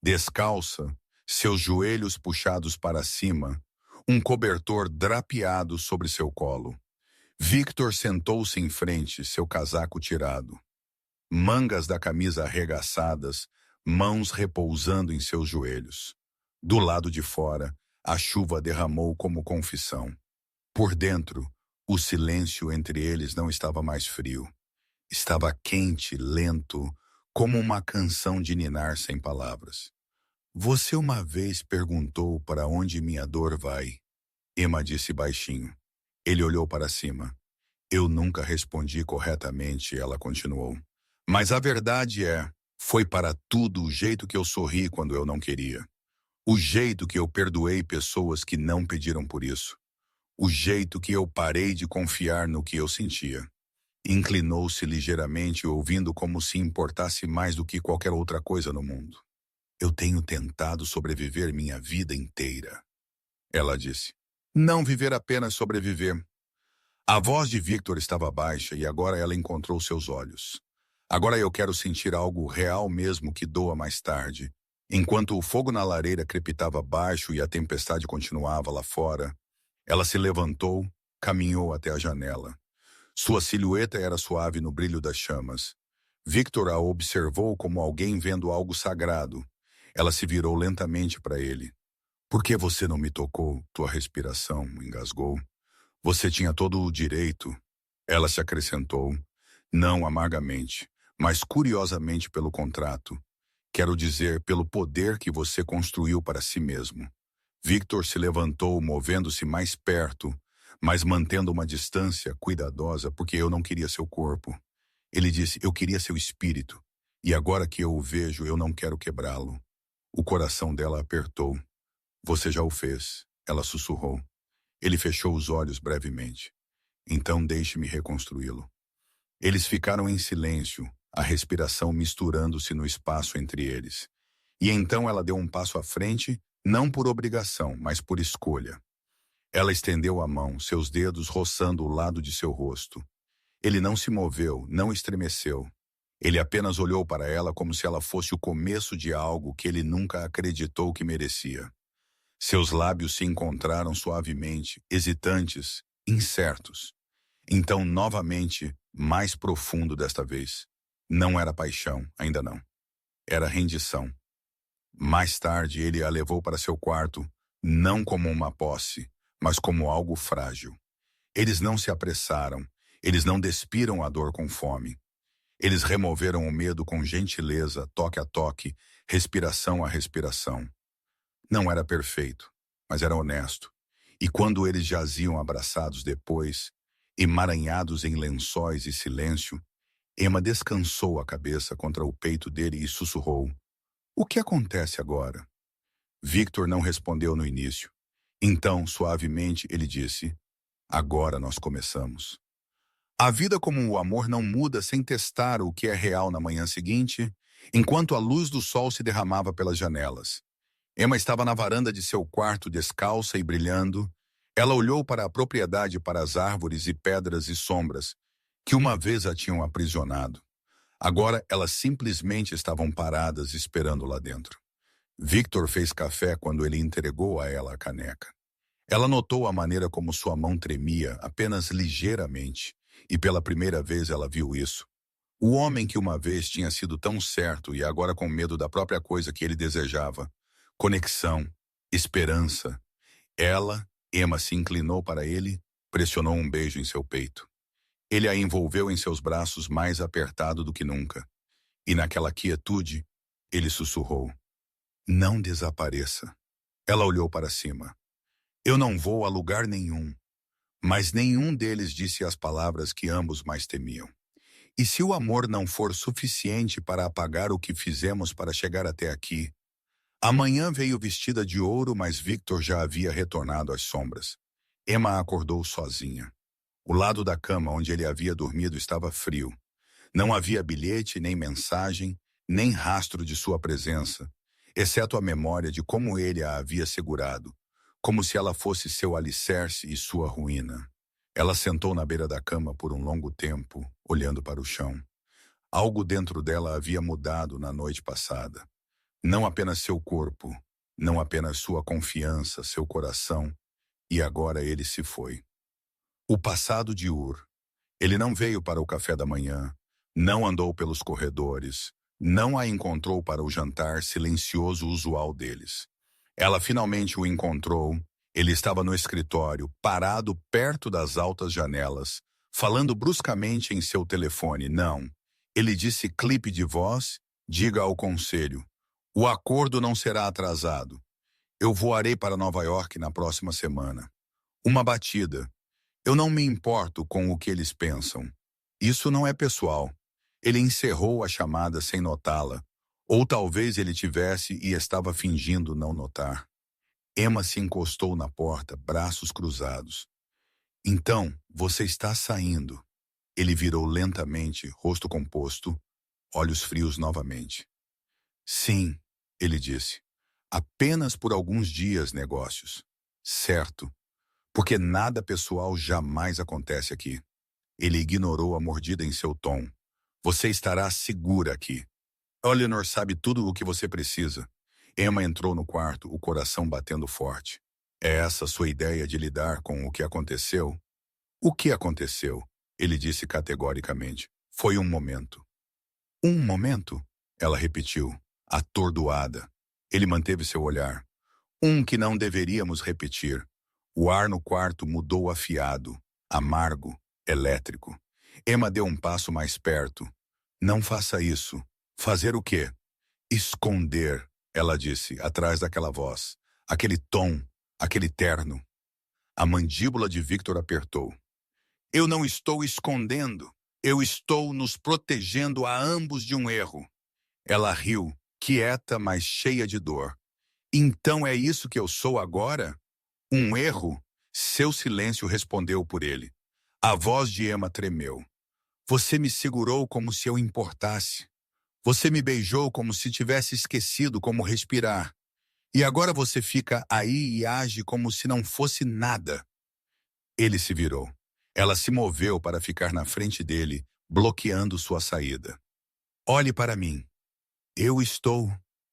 Descalça, seus joelhos puxados para cima, um cobertor drapeado sobre seu colo. Victor sentou-se em frente, seu casaco tirado. Mangas da camisa arregaçadas, mãos repousando em seus joelhos. Do lado de fora, a chuva derramou como confissão. Por dentro, o silêncio entre eles não estava mais frio. Estava quente, lento, como uma canção de ninar sem palavras. Você uma vez perguntou para onde minha dor vai? Emma disse baixinho. Ele olhou para cima. Eu nunca respondi corretamente, ela continuou. Mas a verdade foi para tudo o jeito que eu sorri quando eu não queria. O jeito que eu perdoei pessoas que não pediram por isso. O jeito que eu parei de confiar no que eu sentia. Inclinou-se ligeiramente, ouvindo como se importasse mais do que qualquer outra coisa no mundo. Eu tenho tentado sobreviver minha vida inteira. Ela disse. Não viver apenas sobreviver. A voz de Victor estava baixa e agora ela encontrou seus olhos. Agora eu quero sentir algo real mesmo que doa mais tarde. Enquanto o fogo na lareira crepitava baixo e a tempestade continuava lá fora, ela se levantou, caminhou até a janela. Sua silhueta era suave no brilho das chamas. Victor a observou como alguém vendo algo sagrado. Ela se virou lentamente para ele. Por que você não me tocou? Tua respiração engasgou. Você tinha todo o direito. Ela se acrescentou. Não amargamente, mas curiosamente pelo contrato. Quero dizer, pelo poder que você construiu para si mesmo. Victor se levantou, movendo-se mais perto, mas mantendo uma distância cuidadosa, porque eu não queria seu corpo. Ele disse, eu queria seu espírito, e agora que eu o vejo, eu não quero quebrá-lo. O coração dela apertou. Você já o fez, ela sussurrou. Ele fechou os olhos brevemente. Então deixe-me reconstruí-lo. Eles ficaram em silêncio, a respiração misturando-se no espaço entre eles. E então ela deu um passo à frente, não por obrigação, mas por escolha. Ela estendeu a mão, seus dedos roçando o lado de seu rosto. Ele não se moveu, não estremeceu. Ele apenas olhou para ela como se ela fosse o começo de algo que ele nunca acreditou que merecia. Seus lábios se encontraram suavemente, hesitantes, incertos. Então, novamente, mais profundo desta vez. Não era paixão, ainda não. Era rendição. Mais tarde, ele a levou para seu quarto, não como uma posse, mas como algo frágil. Eles não se apressaram, eles não despiram a dor com fome. Eles removeram o medo com gentileza, toque a toque, respiração a respiração. Não era perfeito, mas era honesto. E quando eles jaziam abraçados depois, emaranhados em lençóis e silêncio, Emma descansou a cabeça contra o peito dele e sussurrou. O que acontece agora? Victor não respondeu no início. Então, suavemente, ele disse, agora nós começamos. A vida como o amor não muda sem testar o que é real na manhã seguinte, enquanto a luz do sol se derramava pelas janelas. Emma estava na varanda de seu quarto, descalça e brilhando. Ela olhou para a propriedade, para as árvores e pedras e sombras, que uma vez a tinham aprisionado. Agora elas simplesmente estavam paradas esperando lá dentro. Victor fez café quando ele entregou a ela a caneca. Ela notou a maneira como sua mão tremia, apenas ligeiramente, e pela primeira vez ela viu isso. O homem que uma vez tinha sido tão certo e agora com medo da própria coisa que ele desejava. Conexão, esperança. Emma se inclinou para ele, pressionou um beijo em seu peito. Ele a envolveu em seus braços mais apertado do que nunca. E naquela quietude, ele sussurrou. Não desapareça. Ela olhou para cima. Eu não vou a lugar nenhum. Mas nenhum deles disse as palavras que ambos mais temiam. E se o amor não for suficiente para apagar o que fizemos para chegar até aqui, A manhã veio vestida de ouro, mas Victor já havia retornado às sombras. Emma acordou sozinha. O lado da cama onde ele havia dormido estava frio. Não havia bilhete, nem mensagem, nem rastro de sua presença, exceto a memória de como ele a havia segurado, como se ela fosse seu alicerce e sua ruína. Ela sentou na beira da cama por um longo tempo, olhando para o chão. Algo dentro dela havia mudado na noite passada. Não apenas seu corpo, não apenas sua confiança, seu coração, e agora ele se foi. O passado de Ur. Ele não veio para o café da manhã, não andou pelos corredores, não a encontrou para o jantar silencioso usual deles. Ela finalmente o encontrou. Ele estava no escritório, parado perto das altas janelas, falando bruscamente em seu telefone. Não. Ele disse clipe de voz, diga ao conselho. O acordo não será atrasado. Eu voarei para Nova York na próxima semana. Uma batida. Eu não me importo com o que eles pensam. Isso não é pessoal. Ele encerrou a chamada sem notá-la. Ou talvez ele tivesse e estava fingindo não notar. Emma se encostou na porta, braços cruzados. Então, você está saindo. Ele virou lentamente, rosto composto, olhos frios novamente. Sim, ele disse. Apenas por alguns dias, negócios. Certo. Porque nada pessoal jamais acontece aqui. Ele ignorou a mordida em seu tom. Você estará segura aqui. Eleanor sabe tudo o que você precisa. Emma entrou no quarto, o coração batendo forte. É essa sua ideia de lidar com o que aconteceu? O que aconteceu? Ele disse categoricamente. Foi um momento. Um momento? Ela repetiu, atordoada. Ele manteve seu olhar. Um que não deveríamos repetir. O ar no quarto mudou afiado, amargo, elétrico. Emma deu um passo mais perto. Não faça isso. Fazer o quê? Esconder, ela disse, atrás daquela voz. Aquele tom, aquele terno. A mandíbula de Victor apertou. Eu não estou escondendo. Eu estou nos protegendo a ambos de um erro. Ela riu, quieta, mas cheia de dor. Então é isso que eu sou agora? Um erro? Seu silêncio respondeu por ele. A voz de Emma tremeu. Você me segurou como se eu importasse. Você me beijou como se tivesse esquecido como respirar. E agora você fica aí e age como se não fosse nada. Ele se virou. Ela se moveu para ficar na frente dele, bloqueando sua saída. Olhe para mim. Eu estou,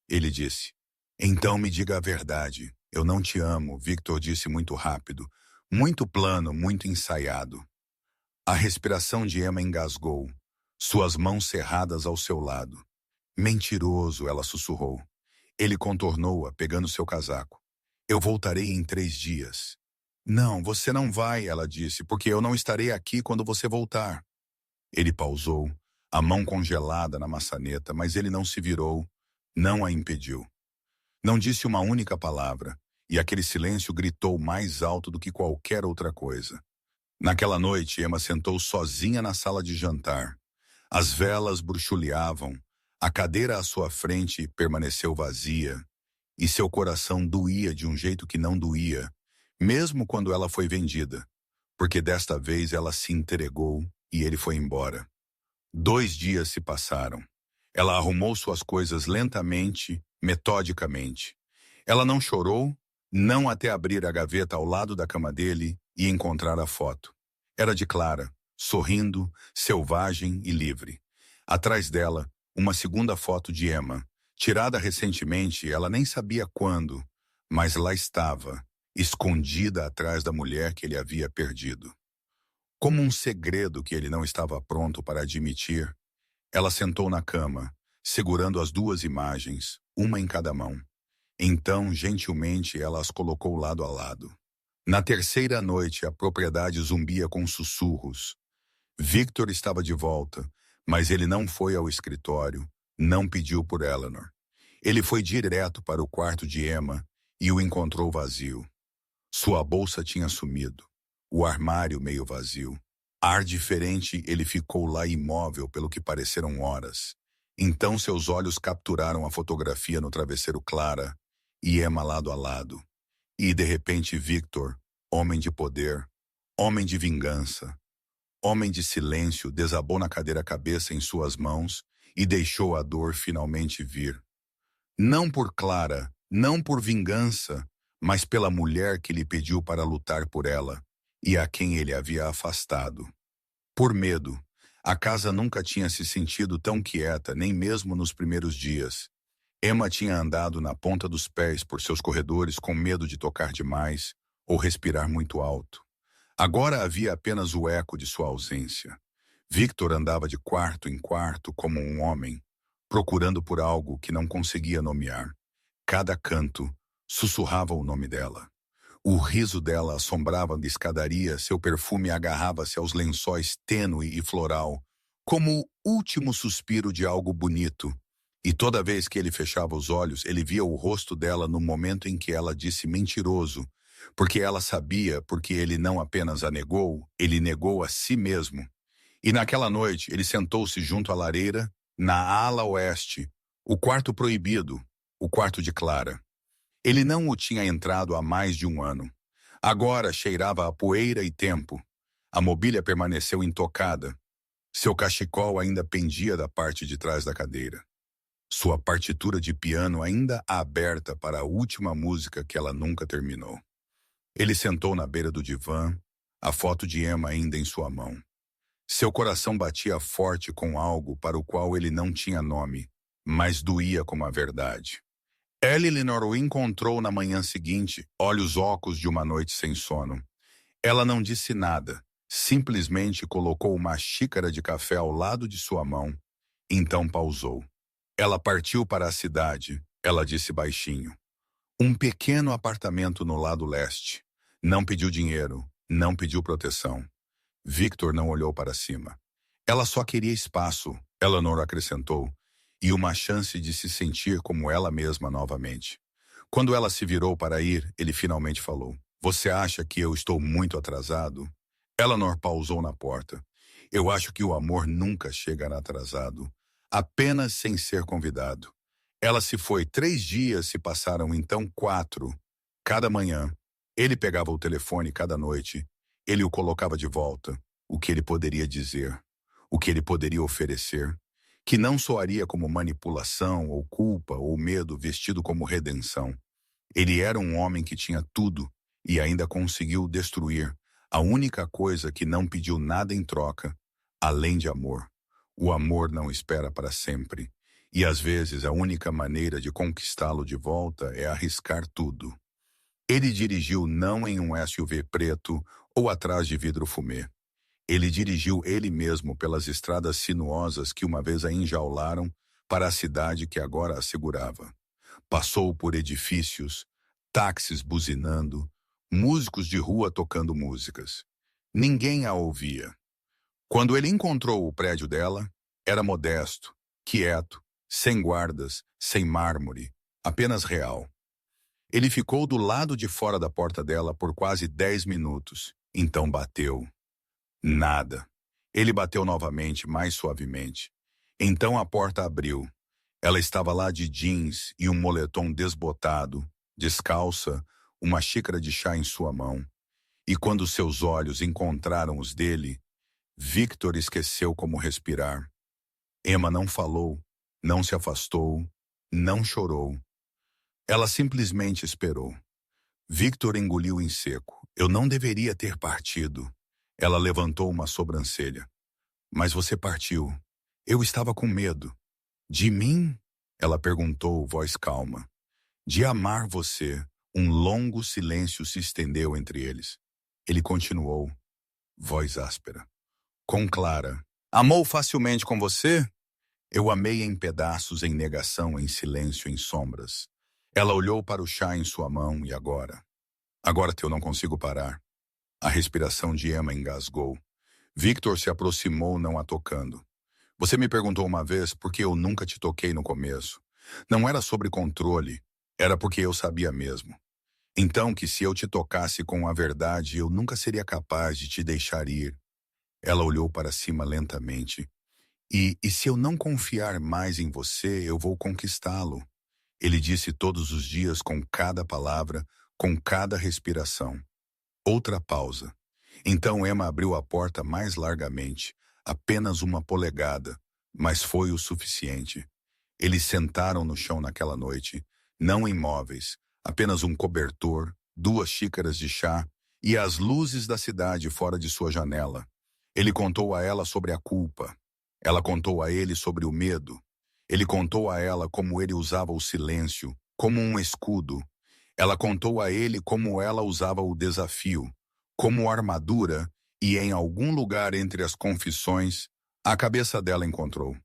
ele disse. Então me diga a verdade. Eu não te amo, Victor disse muito rápido, muito plano, muito ensaiado. A respiração de Emma engasgou, suas mãos cerradas ao seu lado. Mentiroso, ela sussurrou. Ele contornou-a, pegando seu casaco. Eu voltarei em 3 dias. Não, você não vai, ela disse, porque eu não estarei aqui quando você voltar. Ele pausou, a mão congelada na maçaneta, mas ele não se virou, não a impediu. Não disse uma única palavra, e aquele silêncio gritou mais alto do que qualquer outra coisa. Naquela noite, Emma sentou sozinha na sala de jantar. As velas bruxuleavam, a cadeira à sua frente permaneceu vazia, e seu coração doía de um jeito que não doía, mesmo quando ela foi vendida, porque desta vez ela se entregou e ele foi embora. 2 dias se passaram. Ela arrumou suas coisas lentamente, metodicamente. Ela não chorou, não até abrir a gaveta ao lado da cama dele e encontrar a foto. Era de Clara, sorrindo, selvagem e livre. Atrás dela, uma segunda foto de Emma, tirada recentemente, ela nem sabia quando, mas lá estava, escondida atrás da mulher que ele havia perdido. Como um segredo que ele não estava pronto para admitir, ela sentou na cama, segurando as 2 imagens, uma em cada mão. Então, gentilmente, ela as colocou lado a lado. Na terceira noite, a propriedade zumbia com sussurros. Victor estava de volta, mas ele não foi ao escritório, não pediu por Eleanor. Ele foi direto para o quarto de Emma e o encontrou vazio. Sua bolsa tinha sumido, o armário meio vazio. Ar diferente, ele ficou lá imóvel pelo que pareceram horas. Então seus olhos capturaram a fotografia no travesseiro Clara, e Emma lado a lado. E, de repente, Victor, homem de poder, homem de vingança, homem de silêncio, desabou na cadeira cabeça em suas mãos e deixou a dor finalmente vir. Não por Clara, não por vingança, mas pela mulher que lhe pediu para lutar por ela e a quem ele havia afastado. Por medo, a casa nunca tinha se sentido tão quieta, nem mesmo nos primeiros dias. Emma tinha andado na ponta dos pés por seus corredores com medo de tocar demais ou respirar muito alto. Agora havia apenas o eco de sua ausência. Victor andava de quarto em quarto como um homem, procurando por algo que não conseguia nomear. Cada canto sussurrava o nome dela. O riso dela assombrava a escadaria, seu perfume agarrava-se aos lençóis tênue e floral, como o último suspiro de algo bonito. E toda vez que ele fechava os olhos, ele via o rosto dela no momento em que ela disse mentiroso, porque ela sabia, porque ele não apenas a negou, ele negou a si mesmo. E naquela noite, ele sentou-se junto à lareira, na ala oeste, o quarto proibido, o quarto de Clara. Ele não o tinha entrado há mais de um ano. Agora cheirava a poeira e tempo. A mobília permaneceu intocada. Seu cachecol ainda pendia da parte de trás da cadeira. Sua partitura de piano ainda aberta para a última música que ela nunca terminou. Ele sentou na beira do divã, a foto de Emma ainda em sua mão. Seu coração batia forte com algo para o qual ele não tinha nome, mas doía como a verdade. Eleanor o encontrou na manhã seguinte, olhos ocos de uma noite sem sono. Ela não disse nada, simplesmente colocou uma xícara de café ao lado de sua mão. Então pausou. Ela partiu para a cidade, ela disse baixinho. Um pequeno apartamento no lado leste. Não pediu dinheiro, não pediu proteção. Victor não olhou para cima. Ela só queria espaço, Eleanor acrescentou, e uma chance de se sentir como ela mesma novamente. Quando ela se virou para ir, ele finalmente falou. Você acha que eu estou muito atrasado? Eleanor pausou na porta. Eu acho que o amor nunca chega atrasado, apenas sem ser convidado. Ela se foi. 3 dias se passaram, então 4. Cada manhã, ele pegava o telefone cada noite. Ele o colocava de volta. O que ele poderia dizer? O que ele poderia oferecer? Que não soaria como manipulação, ou culpa, ou medo vestido como redenção. Ele era um homem que tinha tudo e ainda conseguiu destruir a única coisa que não pediu nada em troca, além de amor. O amor não espera para sempre. E às vezes a única maneira de conquistá-lo de volta é arriscar tudo. Ele dirigiu não em um SUV preto ou atrás de vidro fumê. Ele dirigiu ele mesmo pelas estradas sinuosas que uma vez a enjaularam para a cidade que agora a segurava. Passou por edifícios, táxis buzinando, músicos de rua tocando músicas. Ninguém a ouvia. Quando ele encontrou o prédio dela, era modesto, quieto, sem guardas, sem mármore, apenas real. Ele ficou do lado de fora da porta dela por quase 10 minutos. Então bateu. Nada. Ele bateu novamente, mais suavemente. Então a porta abriu. Ela estava lá de jeans e um moletom desbotado, descalça, uma xícara de chá em sua mão. E quando seus olhos encontraram os dele, Victor esqueceu como respirar. Emma não falou, não se afastou, não chorou. Ela simplesmente esperou. Victor engoliu em seco. Eu não deveria ter partido. Ela levantou uma sobrancelha. Mas você partiu. Eu estava com medo. De mim? Ela perguntou, voz calma. De amar você. Um longo silêncio se estendeu entre eles. Ele continuou, voz áspera. Com Clara. Amou facilmente com você? Eu amei em pedaços, em negação, em silêncio, em sombras. Ela olhou para o chá em sua mão e agora? Agora que eu não consigo parar. A respiração de Emma engasgou. Victor se aproximou, não a tocando. Você me perguntou uma vez por que eu nunca te toquei no começo. Não era sobre controle, era porque eu sabia mesmo. Então que se eu te tocasse com a verdade, eu nunca seria capaz de te deixar ir. Ela olhou para cima lentamente. E se eu não confiar mais em você, eu vou conquistá-lo. Ele disse todos os dias com cada palavra, com cada respiração. Outra pausa. Então Emma abriu a porta mais largamente, apenas uma polegada, mas foi o suficiente. Eles sentaram no chão naquela noite, não imóveis, apenas um cobertor, 2 xícaras de chá e as luzes da cidade fora de sua janela. Ele contou a ela sobre a culpa. Ela contou a ele sobre o medo. Ele contou a ela como ele usava o silêncio, como um escudo. Ela contou a ele como ela usava o desafio, como armadura, e em algum lugar entre as confissões, a cabeça dela encontrou.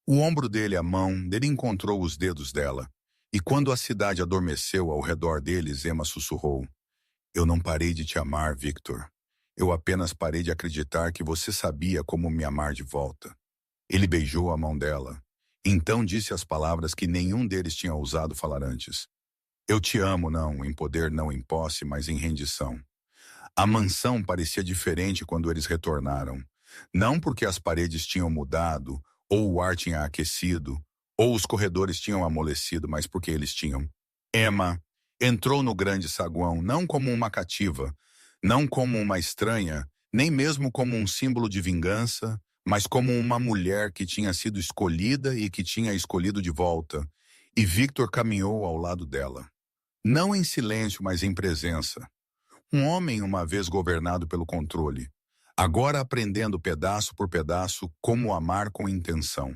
O ombro dele, a mão dele encontrou os dedos dela. E quando a cidade adormeceu ao redor deles, Emma sussurrou: Eu não parei de te amar, Victor. Eu apenas parei de acreditar que você sabia como me amar de volta. Ele beijou a mão dela. Então disse as palavras que nenhum deles tinha ousado falar antes. Eu te amo, não em poder, não em posse, mas em rendição. A mansão parecia diferente quando eles retornaram. Não porque as paredes tinham mudado, ou o ar tinha aquecido, ou os corredores tinham amolecido, mas porque eles tinham. Emma entrou no grande saguão não como uma cativa, não como uma estranha, nem mesmo como um símbolo de vingança, mas como uma mulher que tinha sido escolhida e que tinha escolhido de volta. E Victor caminhou ao lado dela. Não em silêncio, mas em presença. Um homem uma vez governado pelo controle, agora aprendendo pedaço por pedaço como amar com intenção.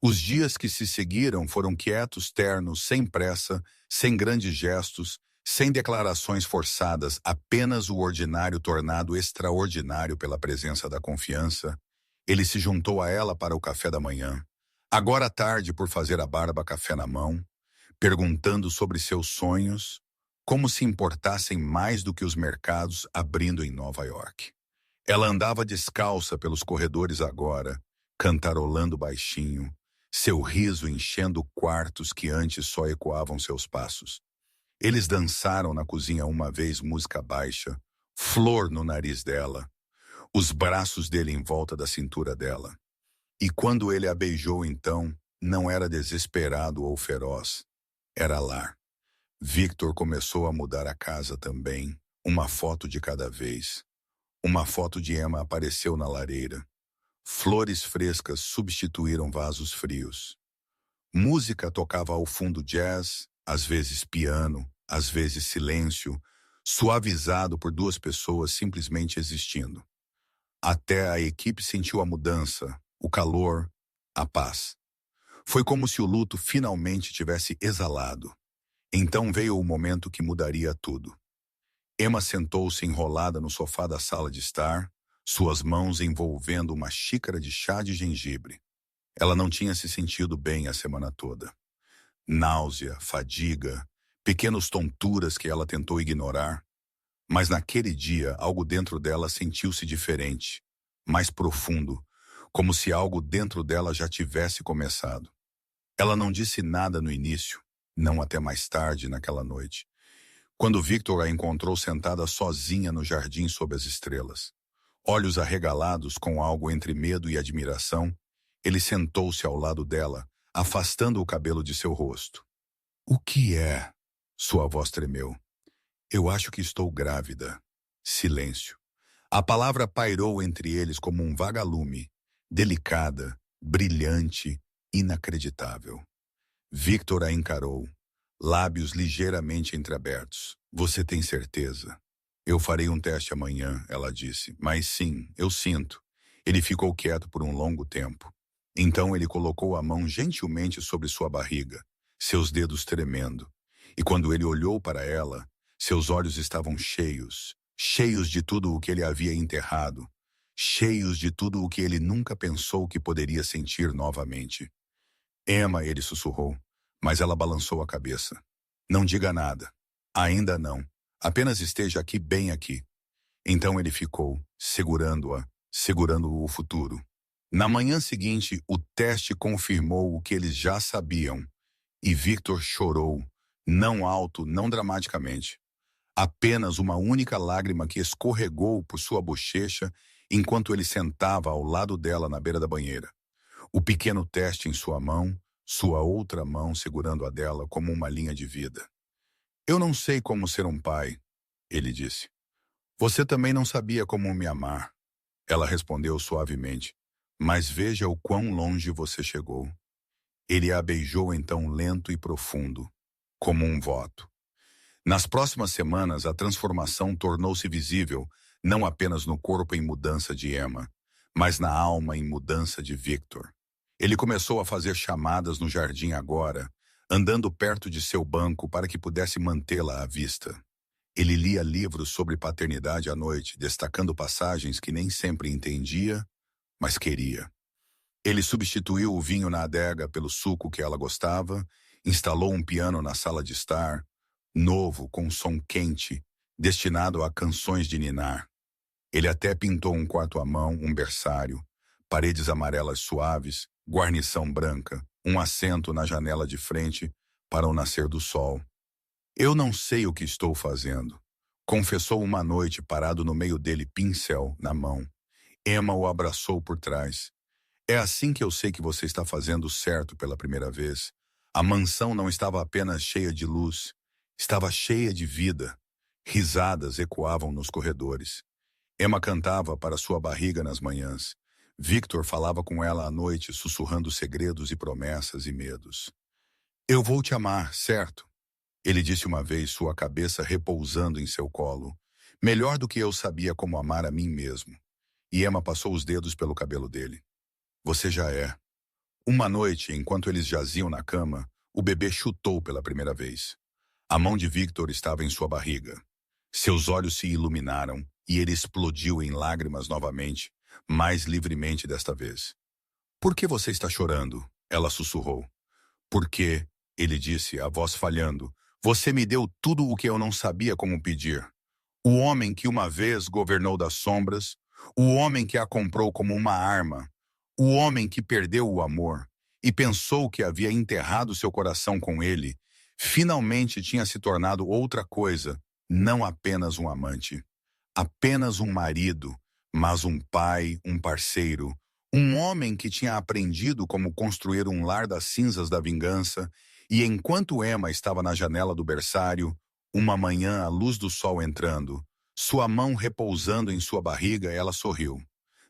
Os dias que se seguiram foram quietos, ternos, sem pressa, sem grandes gestos, sem declarações forçadas, apenas o ordinário tornado extraordinário pela presença da confiança. Ele se juntou a ela para o café da manhã, agora à tarde por fazer a barba café na mão, perguntando sobre seus sonhos, como se importassem mais do que os mercados abrindo em Nova York. Ela andava descalça pelos corredores agora, cantarolando baixinho, seu riso enchendo quartos que antes só ecoavam seus passos. Eles dançaram na cozinha uma vez música baixa, flor no nariz dela, os braços dele em volta da cintura dela. E quando ele a beijou então, não era desesperado ou feroz, era lar. Victor começou a mudar a casa também, uma foto de cada vez. Uma foto de Emma apareceu na lareira. Flores frescas substituíram vasos frios. Música tocava ao fundo jazz, às vezes piano, às vezes silêncio, suavizado por 2 pessoas simplesmente existindo. Até a equipe sentiu a mudança, o calor, a paz. Foi como se o luto finalmente tivesse exalado. Então veio o momento que mudaria tudo. Emma sentou-se enrolada no sofá da sala de estar, suas mãos envolvendo uma xícara de chá de gengibre. Ela não tinha se sentido bem a semana toda. Náusea, fadiga, pequenas tonturas que ela tentou ignorar. Mas naquele dia, algo dentro dela sentiu-se diferente, mais profundo, como se algo dentro dela já tivesse começado. Ela não disse nada no início, não até mais tarde naquela noite, quando Victor a encontrou sentada sozinha no jardim sob as estrelas. Olhos arregalados com algo entre medo e admiração, ele sentou-se ao lado dela, afastando o cabelo de seu rosto. O que é? Sua voz tremeu. Eu acho que estou grávida. Silêncio. A palavra pairou entre eles como um vagalume, delicada, brilhante, inacreditável. Victor a encarou, lábios ligeiramente entreabertos. Você tem certeza? Eu farei um teste amanhã, ela disse. Mas sim, eu sinto. Ele ficou quieto por um longo tempo. Então ele colocou a mão gentilmente sobre sua barriga, seus dedos tremendo. E quando ele olhou para ela, seus olhos estavam cheios, cheios de tudo o que ele havia enterrado, cheios de tudo o que ele nunca pensou que poderia sentir novamente. Emma, ele sussurrou, mas ela balançou a cabeça. Não diga nada. Ainda não. Apenas esteja aqui, bem aqui. Então ele ficou, segurando-a, segurando o futuro. Na manhã seguinte, o teste confirmou o que eles já sabiam. E Victor chorou, não alto, não dramaticamente. Apenas uma única lágrima que escorregou por sua bochecha enquanto ele sentava ao lado dela na beira da banheira. O pequeno teste em sua mão, sua outra mão segurando a dela como uma linha de vida. Eu não sei como ser um pai, ele disse. Você também não sabia como me amar, ela respondeu suavemente. Mas veja o quão longe você chegou. Ele a beijou então lento e profundo, como um voto. Nas próximas semanas, a transformação tornou-se visível, não apenas no corpo em mudança de Emma, mas na alma em mudança de Victor. Ele começou a fazer chamadas no jardim agora, andando perto de seu banco para que pudesse mantê-la à vista. Ele lia livros sobre paternidade à noite, destacando passagens que nem sempre entendia, mas queria. Ele substituiu o vinho na adega pelo suco que ela gostava, instalou um piano na sala de estar, novo, com som quente, destinado a canções de ninar. Ele até pintou um quarto à mão, um berçário, paredes amarelas suaves, guarnição branca, um assento na janela de frente para o nascer do sol. Eu não sei o que estou fazendo, confessou uma noite parado no meio dele, pincel na mão. Emma o abraçou por trás. É assim que eu sei que você está fazendo certo pela primeira vez. A mansão não estava apenas cheia de luz, estava cheia de vida. Risadas ecoavam nos corredores. Emma cantava para sua barriga nas manhãs. Victor falava com ela à noite, sussurrando segredos e promessas e medos. Eu vou te amar, certo? Ele disse uma vez, sua cabeça repousando em seu colo. Melhor do que eu sabia como amar a mim mesmo. E Emma passou os dedos pelo cabelo dele. Você já é. Uma noite, enquanto eles jaziam na cama, o bebê chutou pela primeira vez. A mão de Victor estava em sua barriga. Seus olhos se iluminaram e ele explodiu em lágrimas novamente, mais livremente desta vez. Por que você está chorando? Ela sussurrou. Porque, ele disse, a voz falhando, você me deu tudo o que eu não sabia como pedir. O homem que uma vez governou das sombras, o homem que a comprou como uma arma, o homem que perdeu o amor e pensou que havia enterrado seu coração com ele, finalmente tinha se tornado outra coisa, não apenas um amante, apenas um marido, mas um pai, um parceiro, um homem que tinha aprendido como construir um lar das cinzas da vingança, e enquanto Emma estava na janela do berçário, uma manhã à luz do sol entrando, sua mão repousando em sua barriga, ela sorriu.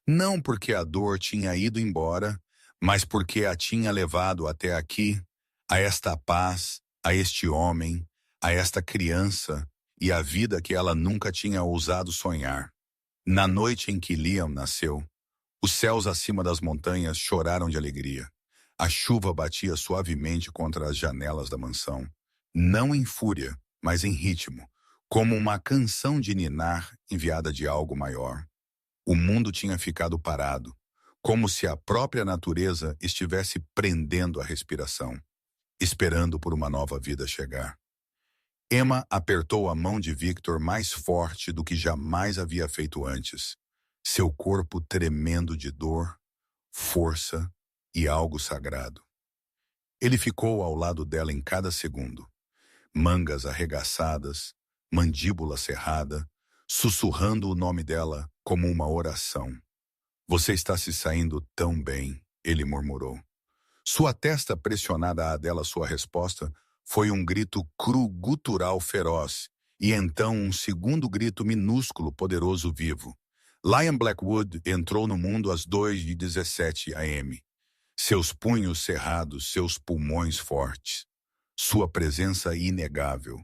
Não porque a dor tinha ido embora, mas porque a tinha levado até aqui, a esta paz, a este homem, a esta criança e a vida que ela nunca tinha ousado sonhar. Na noite em que Liam nasceu, os céus acima das montanhas choraram de alegria. A chuva batia suavemente contra as janelas da mansão, não em fúria, mas em ritmo, como uma canção de ninar enviada de algo maior. O mundo tinha ficado parado, como se a própria natureza estivesse prendendo a respiração, esperando por uma nova vida chegar. Emma apertou a mão de Victor mais forte do que jamais havia feito antes, seu corpo tremendo de dor, força e algo sagrado. Ele ficou ao lado dela em cada segundo, mangas arregaçadas, mandíbula cerrada, sussurrando o nome dela como uma oração. Você está se saindo tão bem, ele murmurou. Sua testa pressionada à dela, sua resposta foi um grito cru, gutural, feroz, e então um segundo grito minúsculo, poderoso, vivo. Liam Blackwood entrou no mundo às 2h17 am. Seus punhos cerrados, seus pulmões fortes. Sua presença inegável.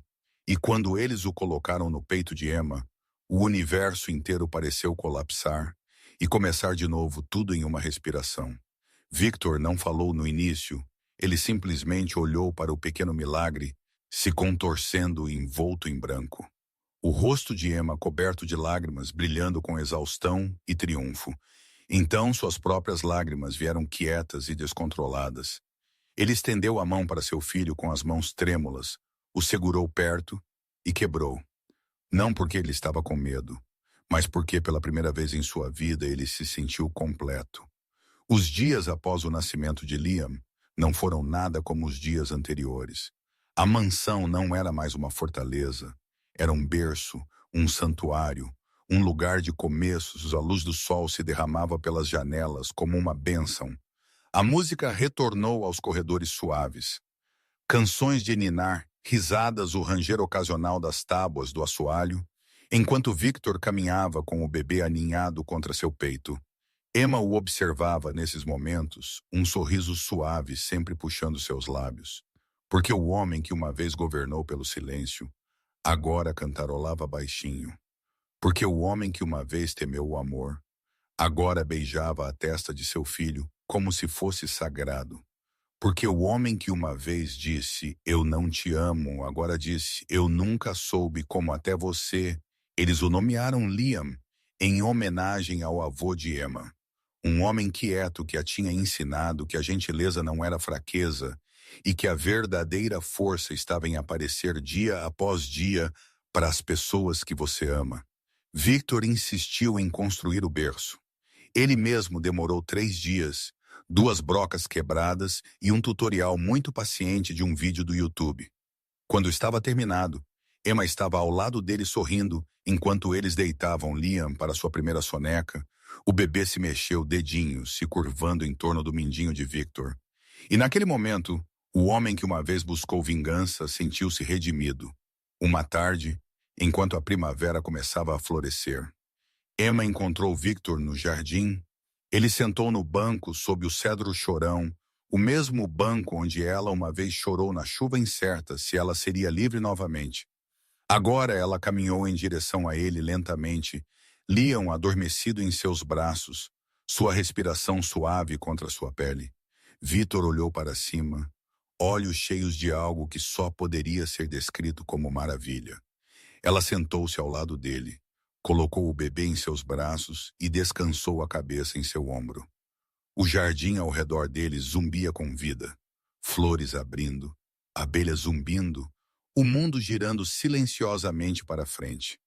E quando eles o colocaram no peito de Emma, o universo inteiro pareceu colapsar e começar de novo, tudo em uma respiração. Victor não falou no início, ele simplesmente olhou para o pequeno milagre, se contorcendo envolto em branco. O rosto de Emma coberto de lágrimas, brilhando com exaustão e triunfo. Então suas próprias lágrimas vieram quietas e descontroladas. Ele estendeu a mão para seu filho com as mãos trêmulas, o segurou perto e quebrou. Não porque ele estava com medo, mas porque pela primeira vez em sua vida ele se sentiu completo. Os dias após o nascimento de Liam não foram nada como os dias anteriores. A mansão não era mais uma fortaleza, era um berço, um santuário, um lugar de começos. A luz do sol se derramava pelas janelas como uma bênção. A música retornou aos corredores suaves. Canções de ninar, risadas, o ranger ocasional das tábuas do assoalho, enquanto Victor caminhava com o bebê aninhado contra seu peito. Emma o observava nesses momentos, um sorriso suave sempre puxando seus lábios. Porque o homem que uma vez governou pelo silêncio, agora cantarolava baixinho. Porque o homem que uma vez temeu o amor, agora beijava a testa de seu filho como se fosse sagrado. Porque o homem que uma vez disse, eu não te amo, agora disse, eu nunca soube como até você. Eles o nomearam Liam, em homenagem ao avô de Emma. Um homem quieto que a tinha ensinado que a gentileza não era fraqueza e que a verdadeira força estava em aparecer dia após dia para as pessoas que você ama. Victor insistiu em construir o berço. Ele mesmo demorou 3 dias, 2 brocas quebradas e um tutorial muito paciente de um vídeo do YouTube. Quando estava terminado, Emma estava ao lado dele sorrindo, enquanto eles deitavam Liam para sua primeira soneca. O bebê se mexeu dedinhos, se curvando em torno do mindinho de Victor. E naquele momento, o homem que uma vez buscou vingança sentiu-se redimido. Uma tarde, enquanto a primavera começava a florescer, Emma encontrou Victor no jardim. Ele sentou no banco sob o cedro chorão, o mesmo banco onde ela uma vez chorou na chuva incerta se ela seria livre novamente. Agora ela caminhou em direção a ele lentamente, Liam adormecido em seus braços, sua respiração suave contra sua pele. Victor olhou para cima, olhos cheios de algo que só poderia ser descrito como maravilha. Ela sentou-se ao lado dele, colocou o bebê em seus braços e descansou a cabeça em seu ombro. O jardim ao redor deles zumbia com vida, flores abrindo, abelhas zumbindo, o mundo girando silenciosamente para frente.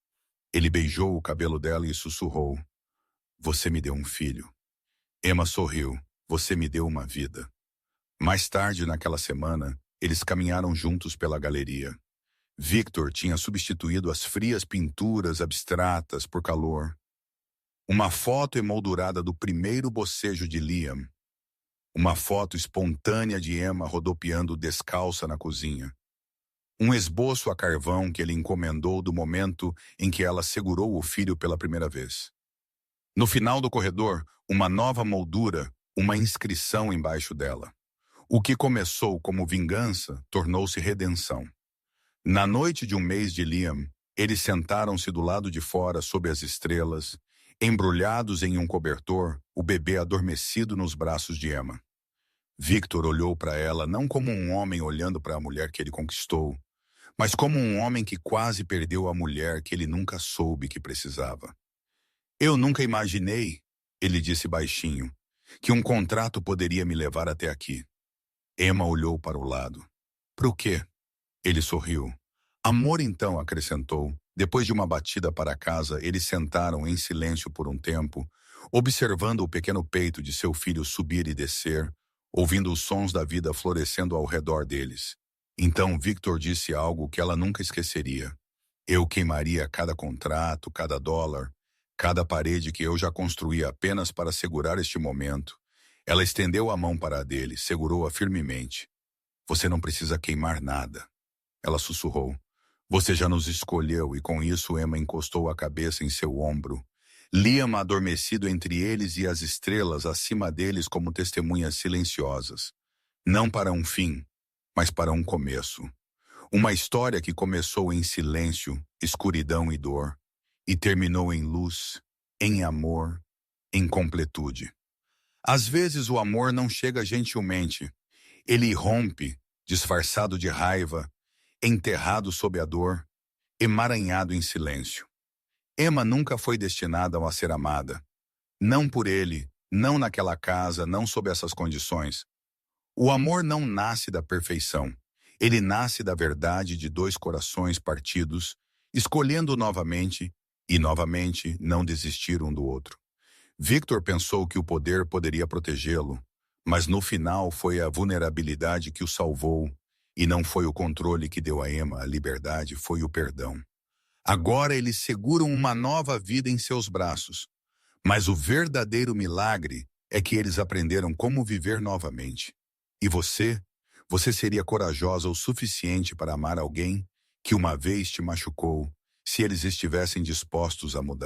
Ele beijou o cabelo dela e sussurrou, você me deu um filho. Emma sorriu, você me deu uma vida. Mais tarde naquela semana, eles caminharam juntos pela galeria. Victor tinha substituído as frias pinturas abstratas por calor. Uma foto emoldurada do primeiro bocejo de Liam. Uma foto espontânea de Emma rodopiando descalça na cozinha. Um esboço a carvão que ele encomendou do momento em que ela segurou o filho pela primeira vez. No final do corredor, uma nova moldura, uma inscrição embaixo dela. O que começou como vingança tornou-se redenção. Na noite de um mês de Liam, eles sentaram-se do lado de fora sob as estrelas, embrulhados em um cobertor, o bebê adormecido nos braços de Emma. Victor olhou para ela não como um homem olhando para a mulher que ele conquistou, mas como um homem que quase perdeu a mulher que ele nunca soube que precisava. Eu nunca imaginei, ele disse baixinho, que um contrato poderia me levar até aqui. Emma olhou para o lado. Para o quê? Ele sorriu. Amor então, acrescentou. Depois de uma batida para casa, eles sentaram em silêncio por um tempo, observando o pequeno peito de seu filho subir e descer, ouvindo os sons da vida florescendo ao redor deles. Então Victor disse algo que ela nunca esqueceria. Eu queimaria cada contrato, cada dólar, cada parede que eu já construí apenas para segurar este momento. Ela estendeu a mão para a dele, segurou-a firmemente. Você não precisa queimar nada. Ela sussurrou. Você já nos escolheu e com isso Emma encostou a cabeça em seu ombro. Liam adormecido entre eles e as estrelas acima deles como testemunhas silenciosas. Não para um fim, mas para um começo. Uma história que começou em silêncio, escuridão e dor, e terminou em luz, em amor, em completude. Às vezes o amor não chega gentilmente. Ele irrompe, disfarçado de raiva, enterrado sob a dor, emaranhado em silêncio. Emma nunca foi destinada a ser amada. Não por ele, não naquela casa, não sob essas condições. O amor não nasce da perfeição. Ele nasce da verdade de 2 corações partidos, escolhendo novamente e novamente não desistir um do outro. Victor pensou que o poder poderia protegê-lo, mas no final foi a vulnerabilidade que o salvou, e não foi o controle que deu a Emma a liberdade, foi o perdão. Agora eles seguram uma nova vida em seus braços, mas o verdadeiro milagre é que eles aprenderam como viver novamente. E você seria corajosa o suficiente para amar alguém que uma vez te machucou, se eles estivessem dispostos a mudar.